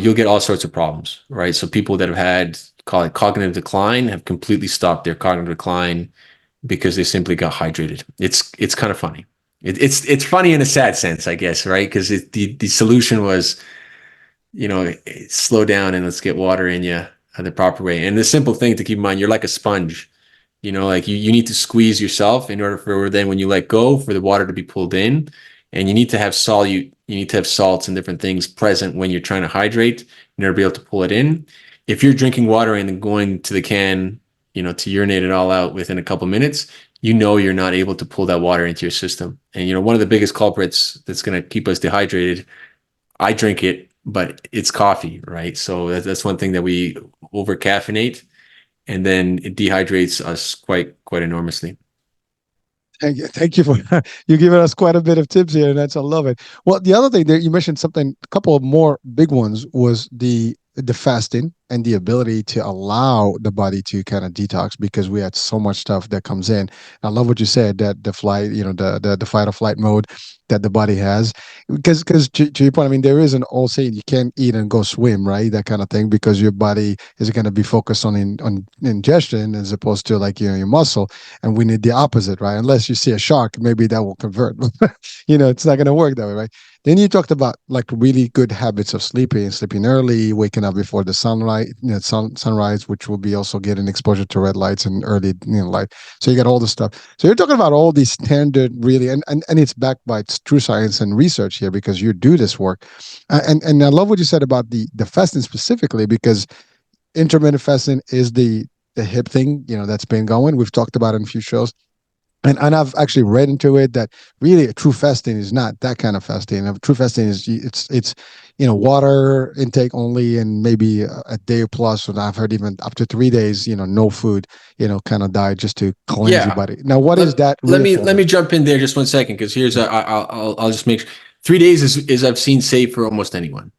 you'll get all sorts of problems, right? So people that have had, call it cognitive decline, have completely stopped their cognitive decline because they simply got hydrated. It's kind of funny. It's funny in a sad sense, I guess, right? Because the solution was, slow down and let's get water in you the proper way. And the simple thing to keep in mind, you're like a sponge. Like you need to squeeze yourself in order for then when you let go for the water to be pulled in. and you need to have solute, you need to have salts and different things present when you're trying to hydrate in order to be able to pull it in. If you're drinking water and then going to the can, to urinate it all out within a couple minutes, you're not able to pull that water into your system. And one of the biggest culprits that's going to keep us dehydrated, I drink it, but it's coffee, right? So that's one thing that we over caffeinate, and then it dehydrates us quite enormously. Thank you for you giving us quite a bit of tips here, and that's I love it. Well, the other thing that you mentioned something, a couple of more big ones was the fasting and the ability to allow the body to kind of detox because we had so much stuff that comes in. I love what you said that the flight, the fight or flight mode that the body has, because to your point, I mean, there is an old saying you can't eat and go swim, right? That kind of thing because your body is going to be focused on ingestion as opposed to like your muscle, and we need the opposite, right? Unless you see a shark, maybe that will convert. It's not going to work that way, right? Then you talked about like really good habits of sleeping early, waking up before the sunlight, sunrise, which will be also getting exposure to red lights and early, light. So you got all the stuff. So you're talking about all these standard, really, and it's backed by true science and research here because you do this work, and I love what you said about the fasting specifically because intermittent fasting is the hip thing, that's been going. We've talked about it in a few shows. And I've actually read into it that really a true fasting is not that kind of fasting. A true fasting is it's water intake only and maybe a day plus. And I've heard even up to 3 days, no food, kind of diet just to cleanse your Yeah. body. Now, what is Let, that let real me let form? me jump in there just 1 second because here's I'll just make 3 days is I've seen safe for almost anyone.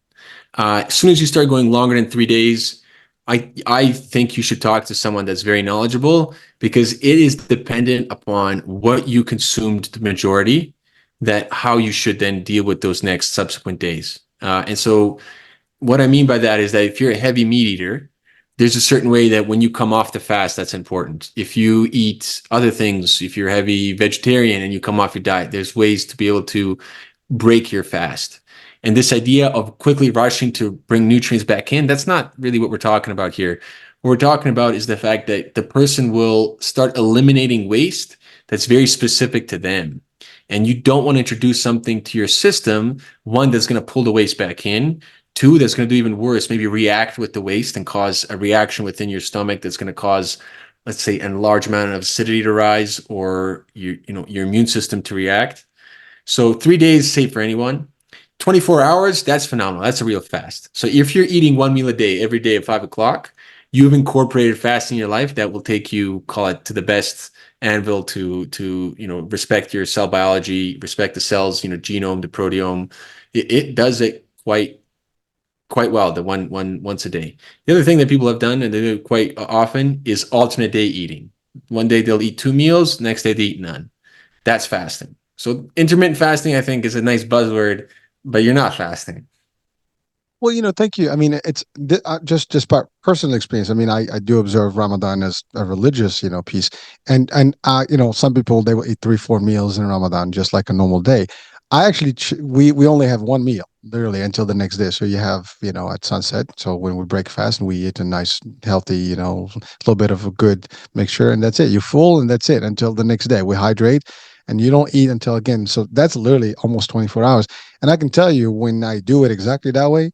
As soon as you start going longer than 3 days, I think you should talk to someone that's very knowledgeable because it is dependent upon what you consumed the majority, that how you should then deal with those next subsequent days. And so what I mean by that is that if you're a heavy meat eater, there's a certain way that when you come off the fast, that's important. If you eat other things, if you're a heavy vegetarian and you come off your diet, there's ways to be able to break your fast. And this idea of quickly rushing to bring nutrients back in, that's not really what we're talking about here. What we're talking about is the fact that the person will start eliminating waste that's very specific to them. And you don't want to introduce something to your system, one, that's going to pull the waste back in, two, that's going to do even worse, maybe react with the waste and cause a reaction within your stomach that's going to cause, let's say, a large amount of acidity to rise or your immune system to react. So 3 days safe for anyone. 24 hours, that's phenomenal. That's a real fast. So if you're eating one meal a day every day at 5 o'clock, you've incorporated fasting in your life that will take you, call it, to the best anvil to respect your cell biology, respect the cells, genome, the proteome. It does it quite well, the once a day. The other thing that people have done, and they do quite often, is alternate day eating. One day they'll eat 2 meals, next day they eat none. That's fasting. So intermittent fasting, I think, is a nice buzzword, but you're not fasting. Well, thank you. I mean, it's just by personal experience. I mean, I do observe Ramadan as a religious, piece, and some people they will eat 3, 4 meals in Ramadan just like a normal day. I actually we only have one meal literally until the next day. So you have at sunset. So when we break fast and we eat a nice healthy, a little bit of a good mixture, and that's it. You're full, and that's it until the next day. We hydrate, and you don't eat until again. So that's literally almost 24 hours. And I can tell you when I do it exactly that way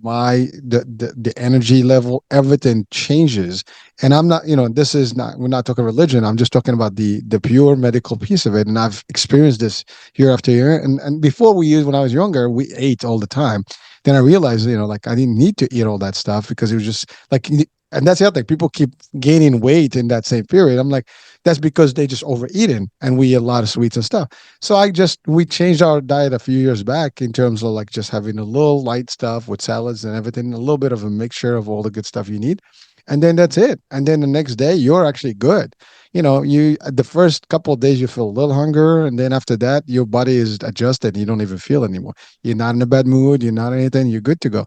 the energy level, everything changes. And I'm not, this is not, we're not talking religion. I'm just talking about the pure medical piece of it. And I've experienced this year after year. And before when I was younger, we ate all the time. Then I realized, like I didn't need to eat all that stuff because it was just like, and that's the other thing. People keep gaining weight in that same period. I'm like, that's because they just overeating and we eat a lot of sweets and stuff. So we changed our diet a few years back in terms of like just having a little light stuff with salads and everything, a little bit of a mixture of all the good stuff you need. And then that's it. And then the next day you're actually good. You the first couple of days you feel a little hunger, and then after that your body is adjusted. You don't even feel anymore. You're not in a bad mood. You're not anything. You're good to go.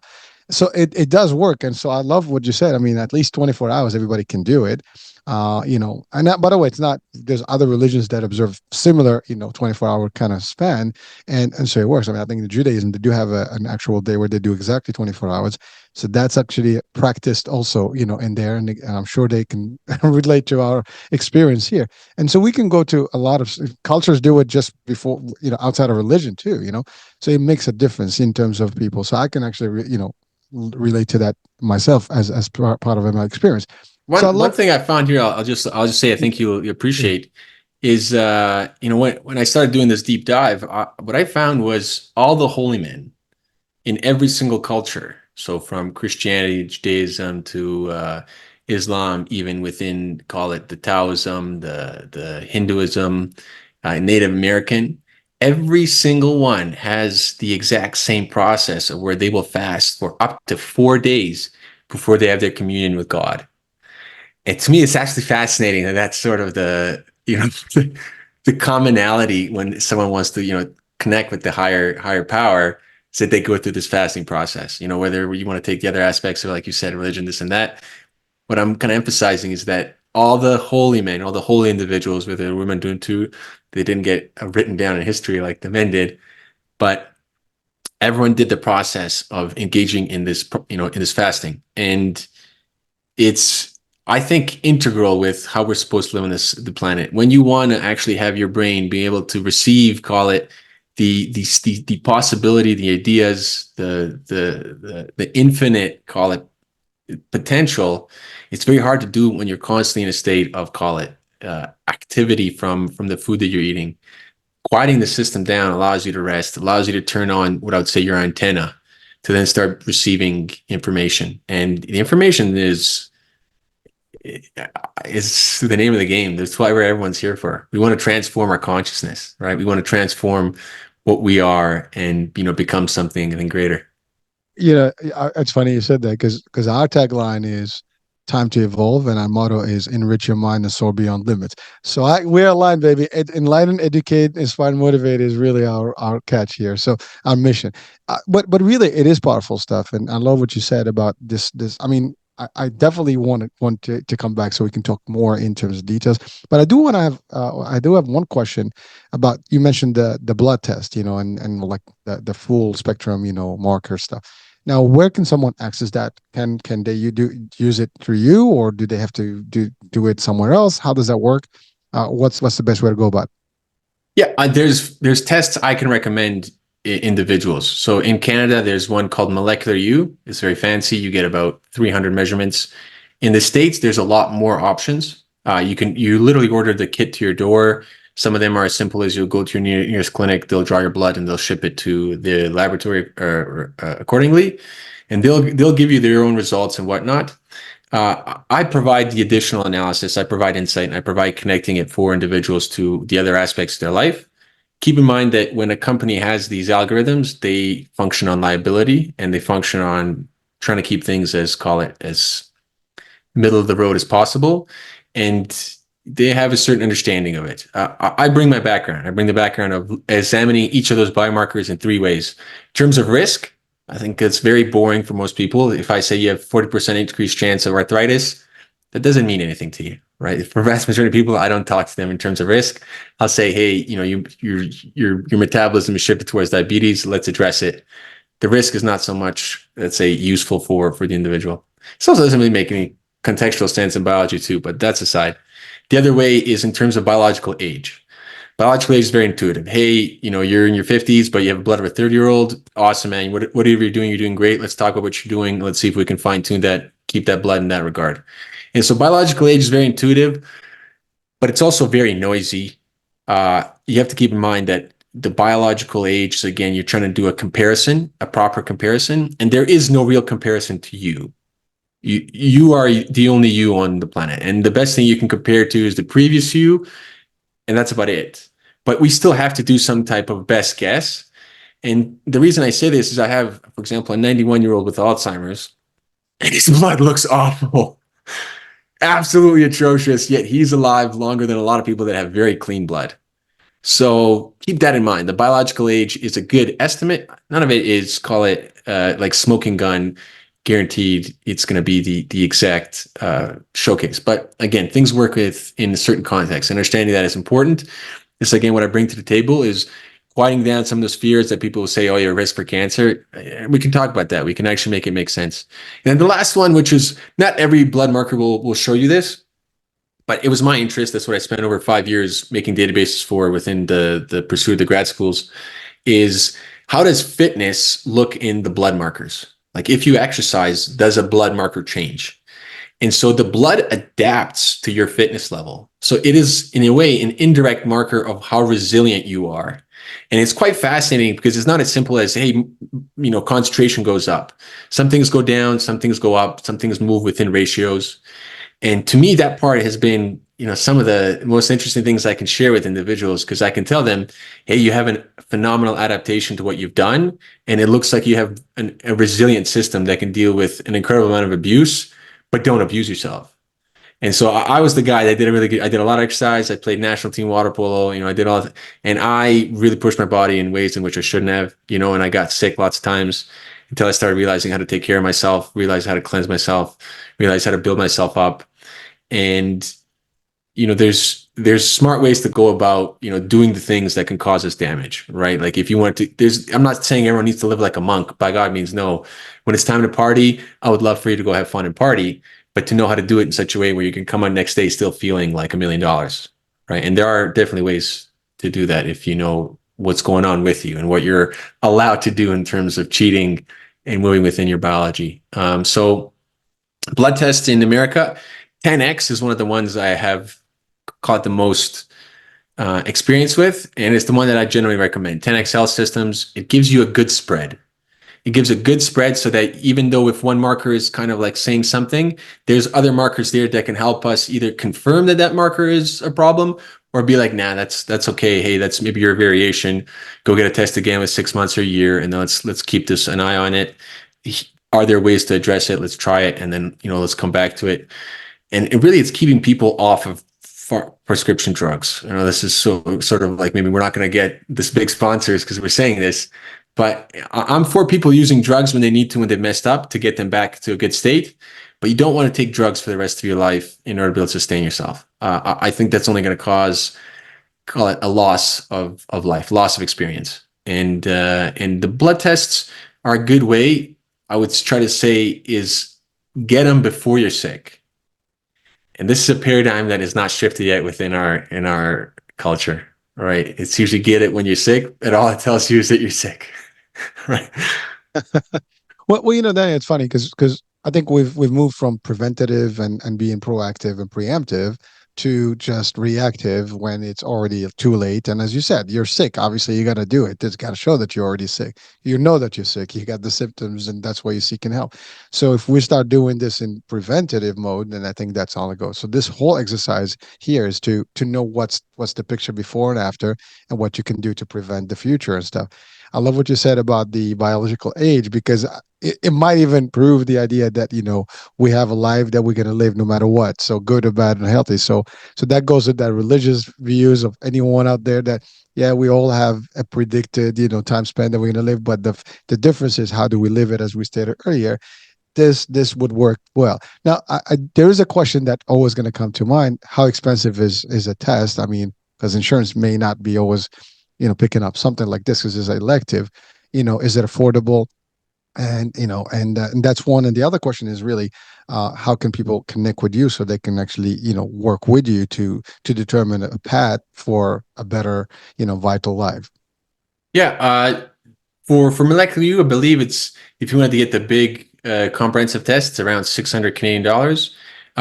So it does work, and so I love what you said. I mean, at least 24 hours, everybody can do it. And that, by the way, it's not. There's other religions that observe similar, 24-hour kind of span, and so it works. I mean, I think in Judaism they do have an actual day where they do exactly 24 hours. So that's actually practiced also, in there, and I'm sure they can relate to our experience here. And so we can go to a lot of cultures do it just before, outside of religion too. So it makes a difference in terms of people. So I can actually, relate to that myself as part of my experience. So I One love, thing I found here, I'll just say I think you'll yeah, appreciate is when I started doing this deep dive, what I found was all the holy men in every single culture. So from Christianity, Judaism to Islam, even within call it the Taoism, the Hinduism, Native American, every single one has the exact same process of where they will fast for up to 4 days before they have their communion with God. And to me, it's actually fascinating that that's sort of the commonality when someone wants to connect with the higher power, is that they go through this fasting process. Whether you want to take the other aspects of, like you said, religion, this and that. What I'm kind of emphasizing is that all the holy men, all the holy individuals, whether women doing too, they didn't get written down in history like the men did, but everyone did the process of engaging in this, in this fasting, and it's, I think, integral with how we're supposed to live on the planet. When you want to actually have your brain be able to receive, call it the possibility, the ideas, the infinite, call it potential, it's very hard to do when you're constantly in a state of, call it activity from the food that you're eating. Quieting the system down allows you to rest, allows you to turn on what I would say your antenna to then start receiving information. And the information is the name of the game. That's why everyone's here for. We want to transform our consciousness, right? We want to transform what we are and become something even greater. it's funny you said that because our tagline is time to evolve, and our motto is enrich your mind and soar beyond limits. So we're aligned, baby. Enlighten, educate, inspire, and motivate is really our catch here. So our mission, but really, it is powerful stuff, and I love what you said about this. I mean, I definitely want to come back so we can talk more in terms of details. But I do have one question about, you mentioned the blood test, and like the full spectrum, marker stuff. Now, where can someone access that? Can they use it through you, or do they have to do it somewhere else? How does that work? What's the best way to go about Yeah, there's tests I can recommend individuals. So in Canada, there's one called Molecular U. It's very fancy. You get about 300 measurements. In the States, there's a lot more options. You literally order the kit to your door. Some of them are as simple as you'll go to your nearest clinic, they'll draw your blood and they'll ship it to the laboratory accordingly, and they'll give you their own results and whatnot. I provide the additional analysis, I provide insight, and I provide connecting it for individuals to the other aspects of their life. Keep in mind that when a company has these algorithms, they function on liability and they function on trying to keep things as, call it, as middle of the road as possible. And they have a certain understanding of it. I bring my background. I bring the background of examining each of those biomarkers in three ways. In terms of risk, I think it's very boring for most people. If I say you have 40% increased chance of arthritis, that doesn't mean anything to you, right? For the vast majority of people, I don't talk to them in terms of risk. I'll say, hey, your metabolism is shifted towards diabetes. Let's address it. The risk is not so much, let's say, useful for the individual. It also doesn't really make any contextual sense in biology too, but that's aside. The other way is in terms of biological age. Biological age is very intuitive. Hey, you're in your 50s, but you have blood of a 30-year-old. Awesome, man. Whatever you're doing great. Let's talk about what you're doing. Let's see if we can fine tune that, keep that blood in that regard. And so biological age is very intuitive, but it's also very noisy. You have to keep in mind that the biological age, so again, you're trying to do a comparison, a proper comparison, and there is no real comparison to you. You are the only you on the planet. And the best thing you can compare to is the previous you, and that's about it. But we still have to do some type of best guess. And the reason I say this is I have, for example, a 91-year-old with Alzheimer's, and his blood looks awful, absolutely atrocious, yet he's alive longer than a lot of people that have very clean blood. So keep that in mind. The biological age is a good estimate. None of it is, call it like smoking gun, guaranteed it's going to be the exact showcase. But again, things work with in certain contexts. Understanding that is important. This again, what I bring to the table is quieting down some of those fears that people will say, "Oh, you're a risk for cancer." We can talk about that. We can actually make it make sense. And the last one, which is not every blood marker will show you this, but it was my interest. That's what I spent over 5 years making databases for within the pursuit of the grad schools, is how does fitness look in the blood markers? Like if you exercise, does a blood marker change? And so the blood adapts to your fitness level. So it is, in a way, an indirect marker of how resilient you are. And it's quite fascinating because it's not as simple as, hey, concentration goes up. Some things go down, some things go up, some things move within ratios. And to me, that part has been, some of the most interesting things I can share with individuals, because I can tell them, hey, you have a phenomenal adaptation to what you've done. And it looks like you have a resilient system that can deal with an incredible amount of abuse, but don't abuse yourself. And so I was the guy that did I did a lot of exercise. I played national team water polo, I did all that. And I really pushed my body in ways in which I shouldn't have, and I got sick lots of times until I started realizing how to take care of myself, realize how to cleanse myself, realize how to build myself up. And there's smart ways to go about doing the things that can cause us damage, right? Like if you want to, I'm not saying everyone needs to live like a monk. By God means no. When it's time to party, I would love for you to go have fun and party, but to know how to do it in such a way where you can come on next day still feeling like $1 million, right? And there are definitely ways to do that if you know what's going on with you and what you're allowed to do in terms of cheating and moving within your biology. So blood tests in America, 10X is one of the ones I have caught the most experience with, and it's the one that I generally recommend. 10X Health Systems, it gives you a good spread. It gives a good spread so that even though if one marker is kind of like saying something, there's other markers there that can help us either confirm that that marker is a problem or be like, nah, that's okay. Hey, that's maybe your variation. Go get a test again with 6 months or a year, and then let's keep this an eye on it. Are there ways to address it? Let's try it, and then let's come back to it. And really, it's keeping people off of prescription drugs. This is so sort of like, maybe we're not going to get this big sponsors because we're saying this, but I'm for people using drugs when they need to, when they've messed up, to get them back to a good state. But you don't want to take drugs for the rest of your life in order to be able to sustain yourself. I think that's only going to call it a loss of life, loss of experience. And the blood tests are a good way, I would try to say, is get them before you're sick. And this is a paradigm that is not shifted yet within our culture, right? It's usually get it when you're sick, and all it tells you is that you're sick, right? Well, Danny, it's funny because I think we've moved from preventative and being proactive and preemptive to just reactive when it's already too late. And as you said, you're sick. Obviously, you got to do it. It's got to show that you're already sick. You know that you're sick. You got the symptoms, and that's why you're seeking help. So if we start doing this in preventative mode, then I think that's all it goes. So this whole exercise here is to know what's the picture before and after, and what you can do to prevent the future and stuff. I love what you said about the biological age, because it might even prove the idea that we have a life that we're going to live no matter what, so good or bad and healthy. So that goes with that religious views of anyone out there, that yeah, we all have a predicted time span that we're going to live, but the difference is how do we live it, as we stated earlier. This would work well. Now, there is a question that always going to come to mind: how expensive is a test? I mean, because insurance may not be always picking up something like this because it's elective. Is it affordable? And that's one. And the other question is really, how can people connect with you so they can actually work with you to determine a path for a better vital life? Yeah. For molecular U, I believe it's, if you wanted to get the big comprehensive test, it's around 600 Canadian dollars.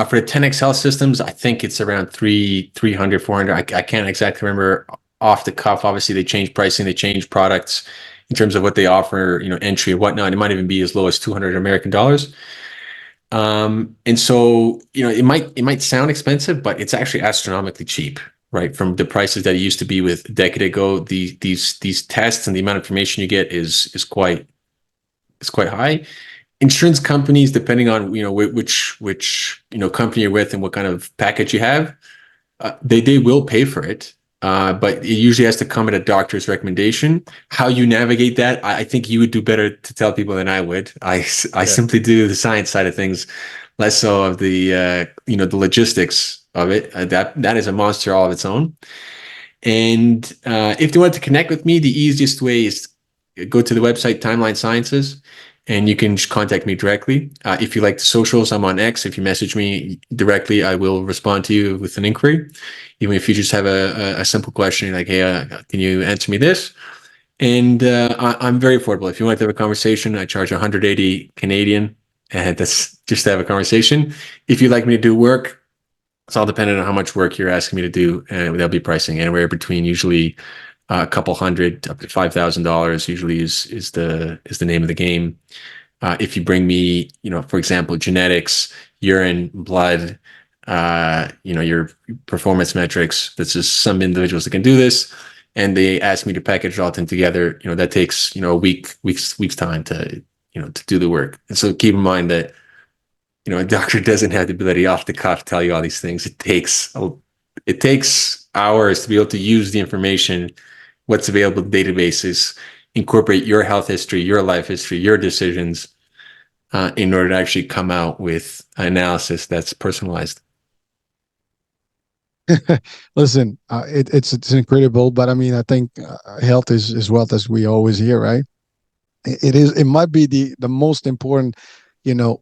For the 10X Health Systems, I think it's around 300, 400. I can't exactly remember off the cuff. Obviously, they change pricing, they change products in terms of what they offer, entry and whatnot. It might even be as low as 200 American dollars. And so, it might sound expensive, but it's actually astronomically cheap, right? From the prices that it used to be with a decade ago. These tests and the amount of information you get is quite high. Insurance companies, depending on which company you're with and what kind of package you have, they will pay for it. but it usually has to come at a doctor's recommendation. How you navigate that, I think you would do better to tell people than I would. I Yeah. simply do the science side of things, less so of the the logistics of it. That is a monster all of its own. And if you want to connect with me, the easiest way is go to the website Timeline Sciences, and you can contact me directly. If you like the socials, I'm on X. If you message me directly, I will respond to you with an inquiry. Even if you just have a simple question like, hey, can you answer me this? And I'm very affordable. If you want to have a conversation, I charge 180 Canadian, and that's just to have a conversation. If you'd like me to do work, it's all dependent on how much work you're asking me to do, and they'll be pricing anywhere between usually a couple hundred up to $5,000. Usually is the name of the game. If you bring me, for example, genetics, urine, blood, your performance metrics. This is some individuals that can do this, and they ask me to package it all together. That takes a week's time to do the work. And so keep in mind that a doctor doesn't have the ability off the cuff to tell you all these things. It takes hours to be able to use the information, what's available in databases, incorporate your health history, your life history, your decisions, in order to actually come out with an analysis that's personalized. Listen, it's incredible, but I mean, I think health is wealth, as we always hear, right? It might be the most important, you know,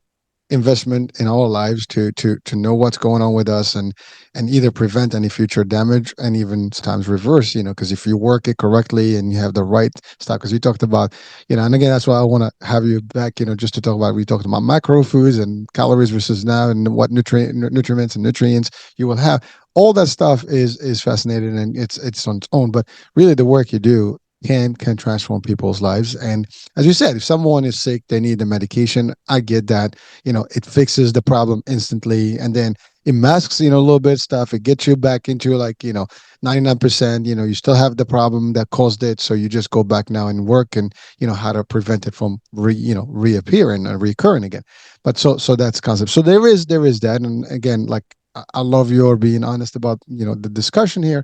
investment in our lives to know what's going on with us and either prevent any future damage and even sometimes reverse, because if you work it correctly and you have the right stuff, because we talked about, and again, that's why I want to have you back, just to talk about, we talked about macro foods and calories versus now and what nutriments and nutrients you will have. All that stuff is fascinating, and it's on its own, but really the work you do can transform people's lives. And as you said, if someone is sick, they need the medication. I get that. It fixes the problem instantly, and then it masks, a little bit of stuff. It gets you back into, like, 99%. You still have the problem that caused it, so you just go back now and work and how to prevent it from reappearing and recurring again. But so that's concept. So there is that, and again, like, I love your being honest about the discussion here.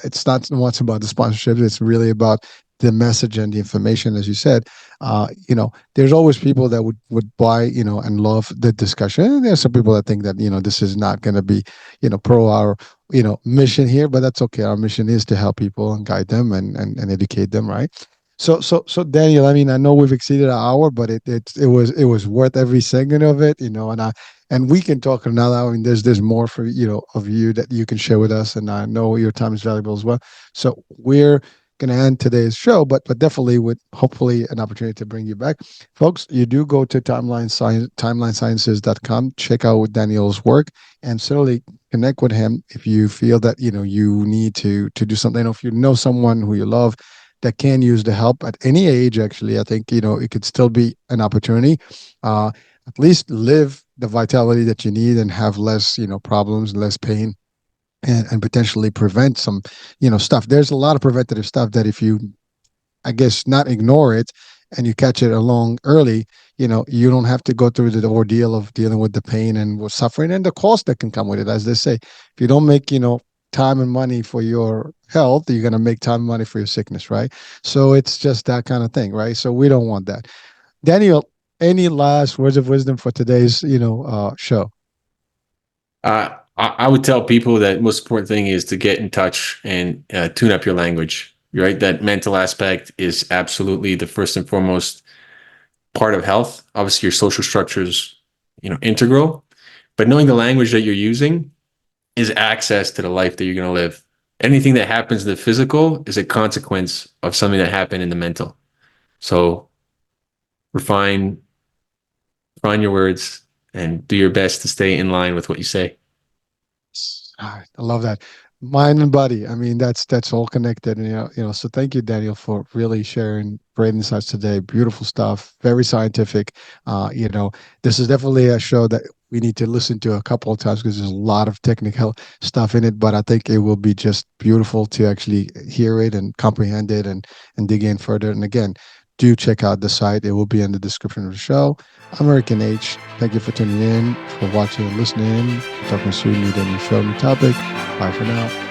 It's not what's about the sponsorship. It's really about the message and the information, as you said. There's always people that would buy, and love the discussion. And there's some people that think that this is not going to be, pro our mission here, but that's okay. Our mission is to help people and guide them and educate them, right? So Daniel, I mean, I know we've exceeded an hour, but it was worth every second of it, and we can talk another hour. I mean, there's more for of you that you can share with us, and I know your time is valuable as well. So we're going to end today's show, but definitely with hopefully an opportunity to bring you back, folks. You do go to timelinesciences.com, check out Daniel's work, and certainly connect with him if you feel that you need to do something. If you know someone who you love that can use the help at any age, actually, I think it could still be an opportunity. At least live the vitality that you need and have less problems, less pain, and potentially prevent some stuff. There's a lot of preventative stuff that if you, I guess, not ignore it and you catch it along early, you don't have to go through the ordeal of dealing with the pain and with suffering and the cost that can come with it. As they say, if you don't make time and money for your health, you're going to make time and money for your sickness, right? So it's just that kind of thing, right? So we don't want that. Daniel, any last words of wisdom for today's show? I would tell people that most important thing is to get in touch and tune up your language. Right, that mental aspect is absolutely the first and foremost part of health. Obviously, your social structure is integral, but knowing the language that you're using is access to the life that you're going to live. Anything that happens in the physical is a consequence of something that happened in the mental. So refine your words and do your best to stay in line with what you say. I love that. Mind and body. I mean, that's all connected. And so thank you, Daniel, for really sharing great insights today. Beautiful stuff, very scientific. This is definitely a show that we need to listen to a couple of times because there's a lot of technical stuff in it. But I think it will be just beautiful to actually hear it and comprehend it and dig in further. And again, do check out the site. It will be in the description of the show. American H. Thank you for tuning in, for watching and listening. Talking soon, need a new show, new topic. Bye for now.